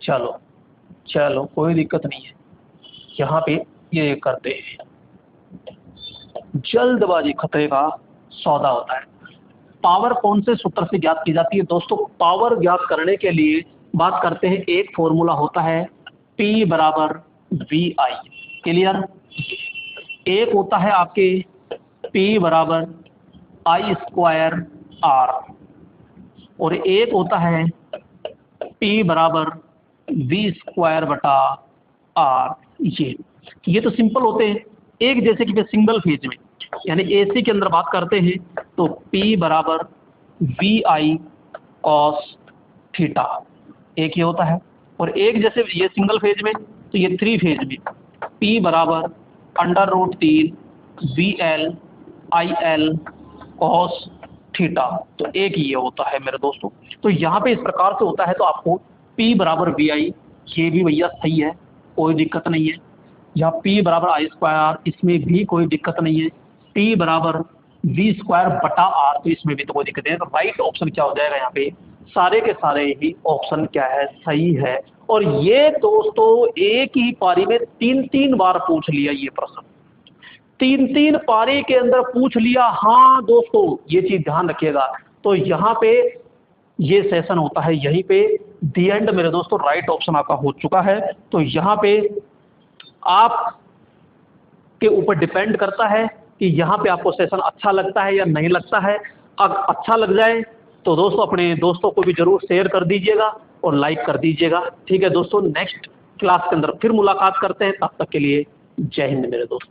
चलो चलो कोई दिक्कत नहीं है। यहाँ पे ये करते हैं, जल्दबाजी खतरे का सौदा होता है। पावर कौन से सूत्र से ज्ञात की जाती है दोस्तों? पावर ज्ञात करने के लिए बात करते हैं, एक फॉर्मूला होता है P बराबर VI, क्लियर। एक होता है आपके P बराबर I स्क्वायर R, और एक होता है P बराबर V स्क्वायर बटा R। ये तो सिंपल होते हैं, एक जैसे कि सिंगल फेज में यानी AC के अंदर बात करते हैं तो P बराबर VI कॉस थीटा, एक ये होता है। और एक जैसे ये सिंगल फेज में, तो ये थ्री फेज में P बराबर √3 VL IL कॉस थीटा, तो एक ये होता है मेरे दोस्तों। तो यहाँ पे इस प्रकार से होता है, तो आपको P बराबर VI, ये भी भैया सही है, कोई दिक्कत नहीं है। यहाँ P बराबर I स्क्वायर, इसमें भी कोई दिक्कत नहीं है। P बराबर V स्क्वायर बटा R, तो इसमें भी तो कोई दिक्कत नहीं है। तो राइट ऑप्शन क्या हो जाएगा यहाँ पे, सारे के सारे ही ऑप्शन क्या है, सही है। और ये दोस्तों एक ही पारी में 3-3 बार पूछ लिया ये प्रश्न, 3-3 पारी के अंदर पूछ लिया। हाँ दोस्तों ये चीज ध्यान रखिएगा। तो यहाँ पे ये सेशन होता है यहीं पे दी एंड मेरे दोस्तों, राइट ऑप्शन आपका हो चुका है। तो यहाँ पे आप के ऊपर डिपेंड करता है कि यहाँ पे आपको सेशन अच्छा लगता है या नहीं लगता है। अगर अच्छा लग जाए तो दोस्तों अपने दोस्तों को भी जरूर शेयर कर दीजिएगा और लाइक कर दीजिएगा। ठीक है दोस्तों, नेक्स्ट क्लास के अंदर फिर मुलाकात करते हैं, तब तक के लिए जय हिंद मेरे दोस्त।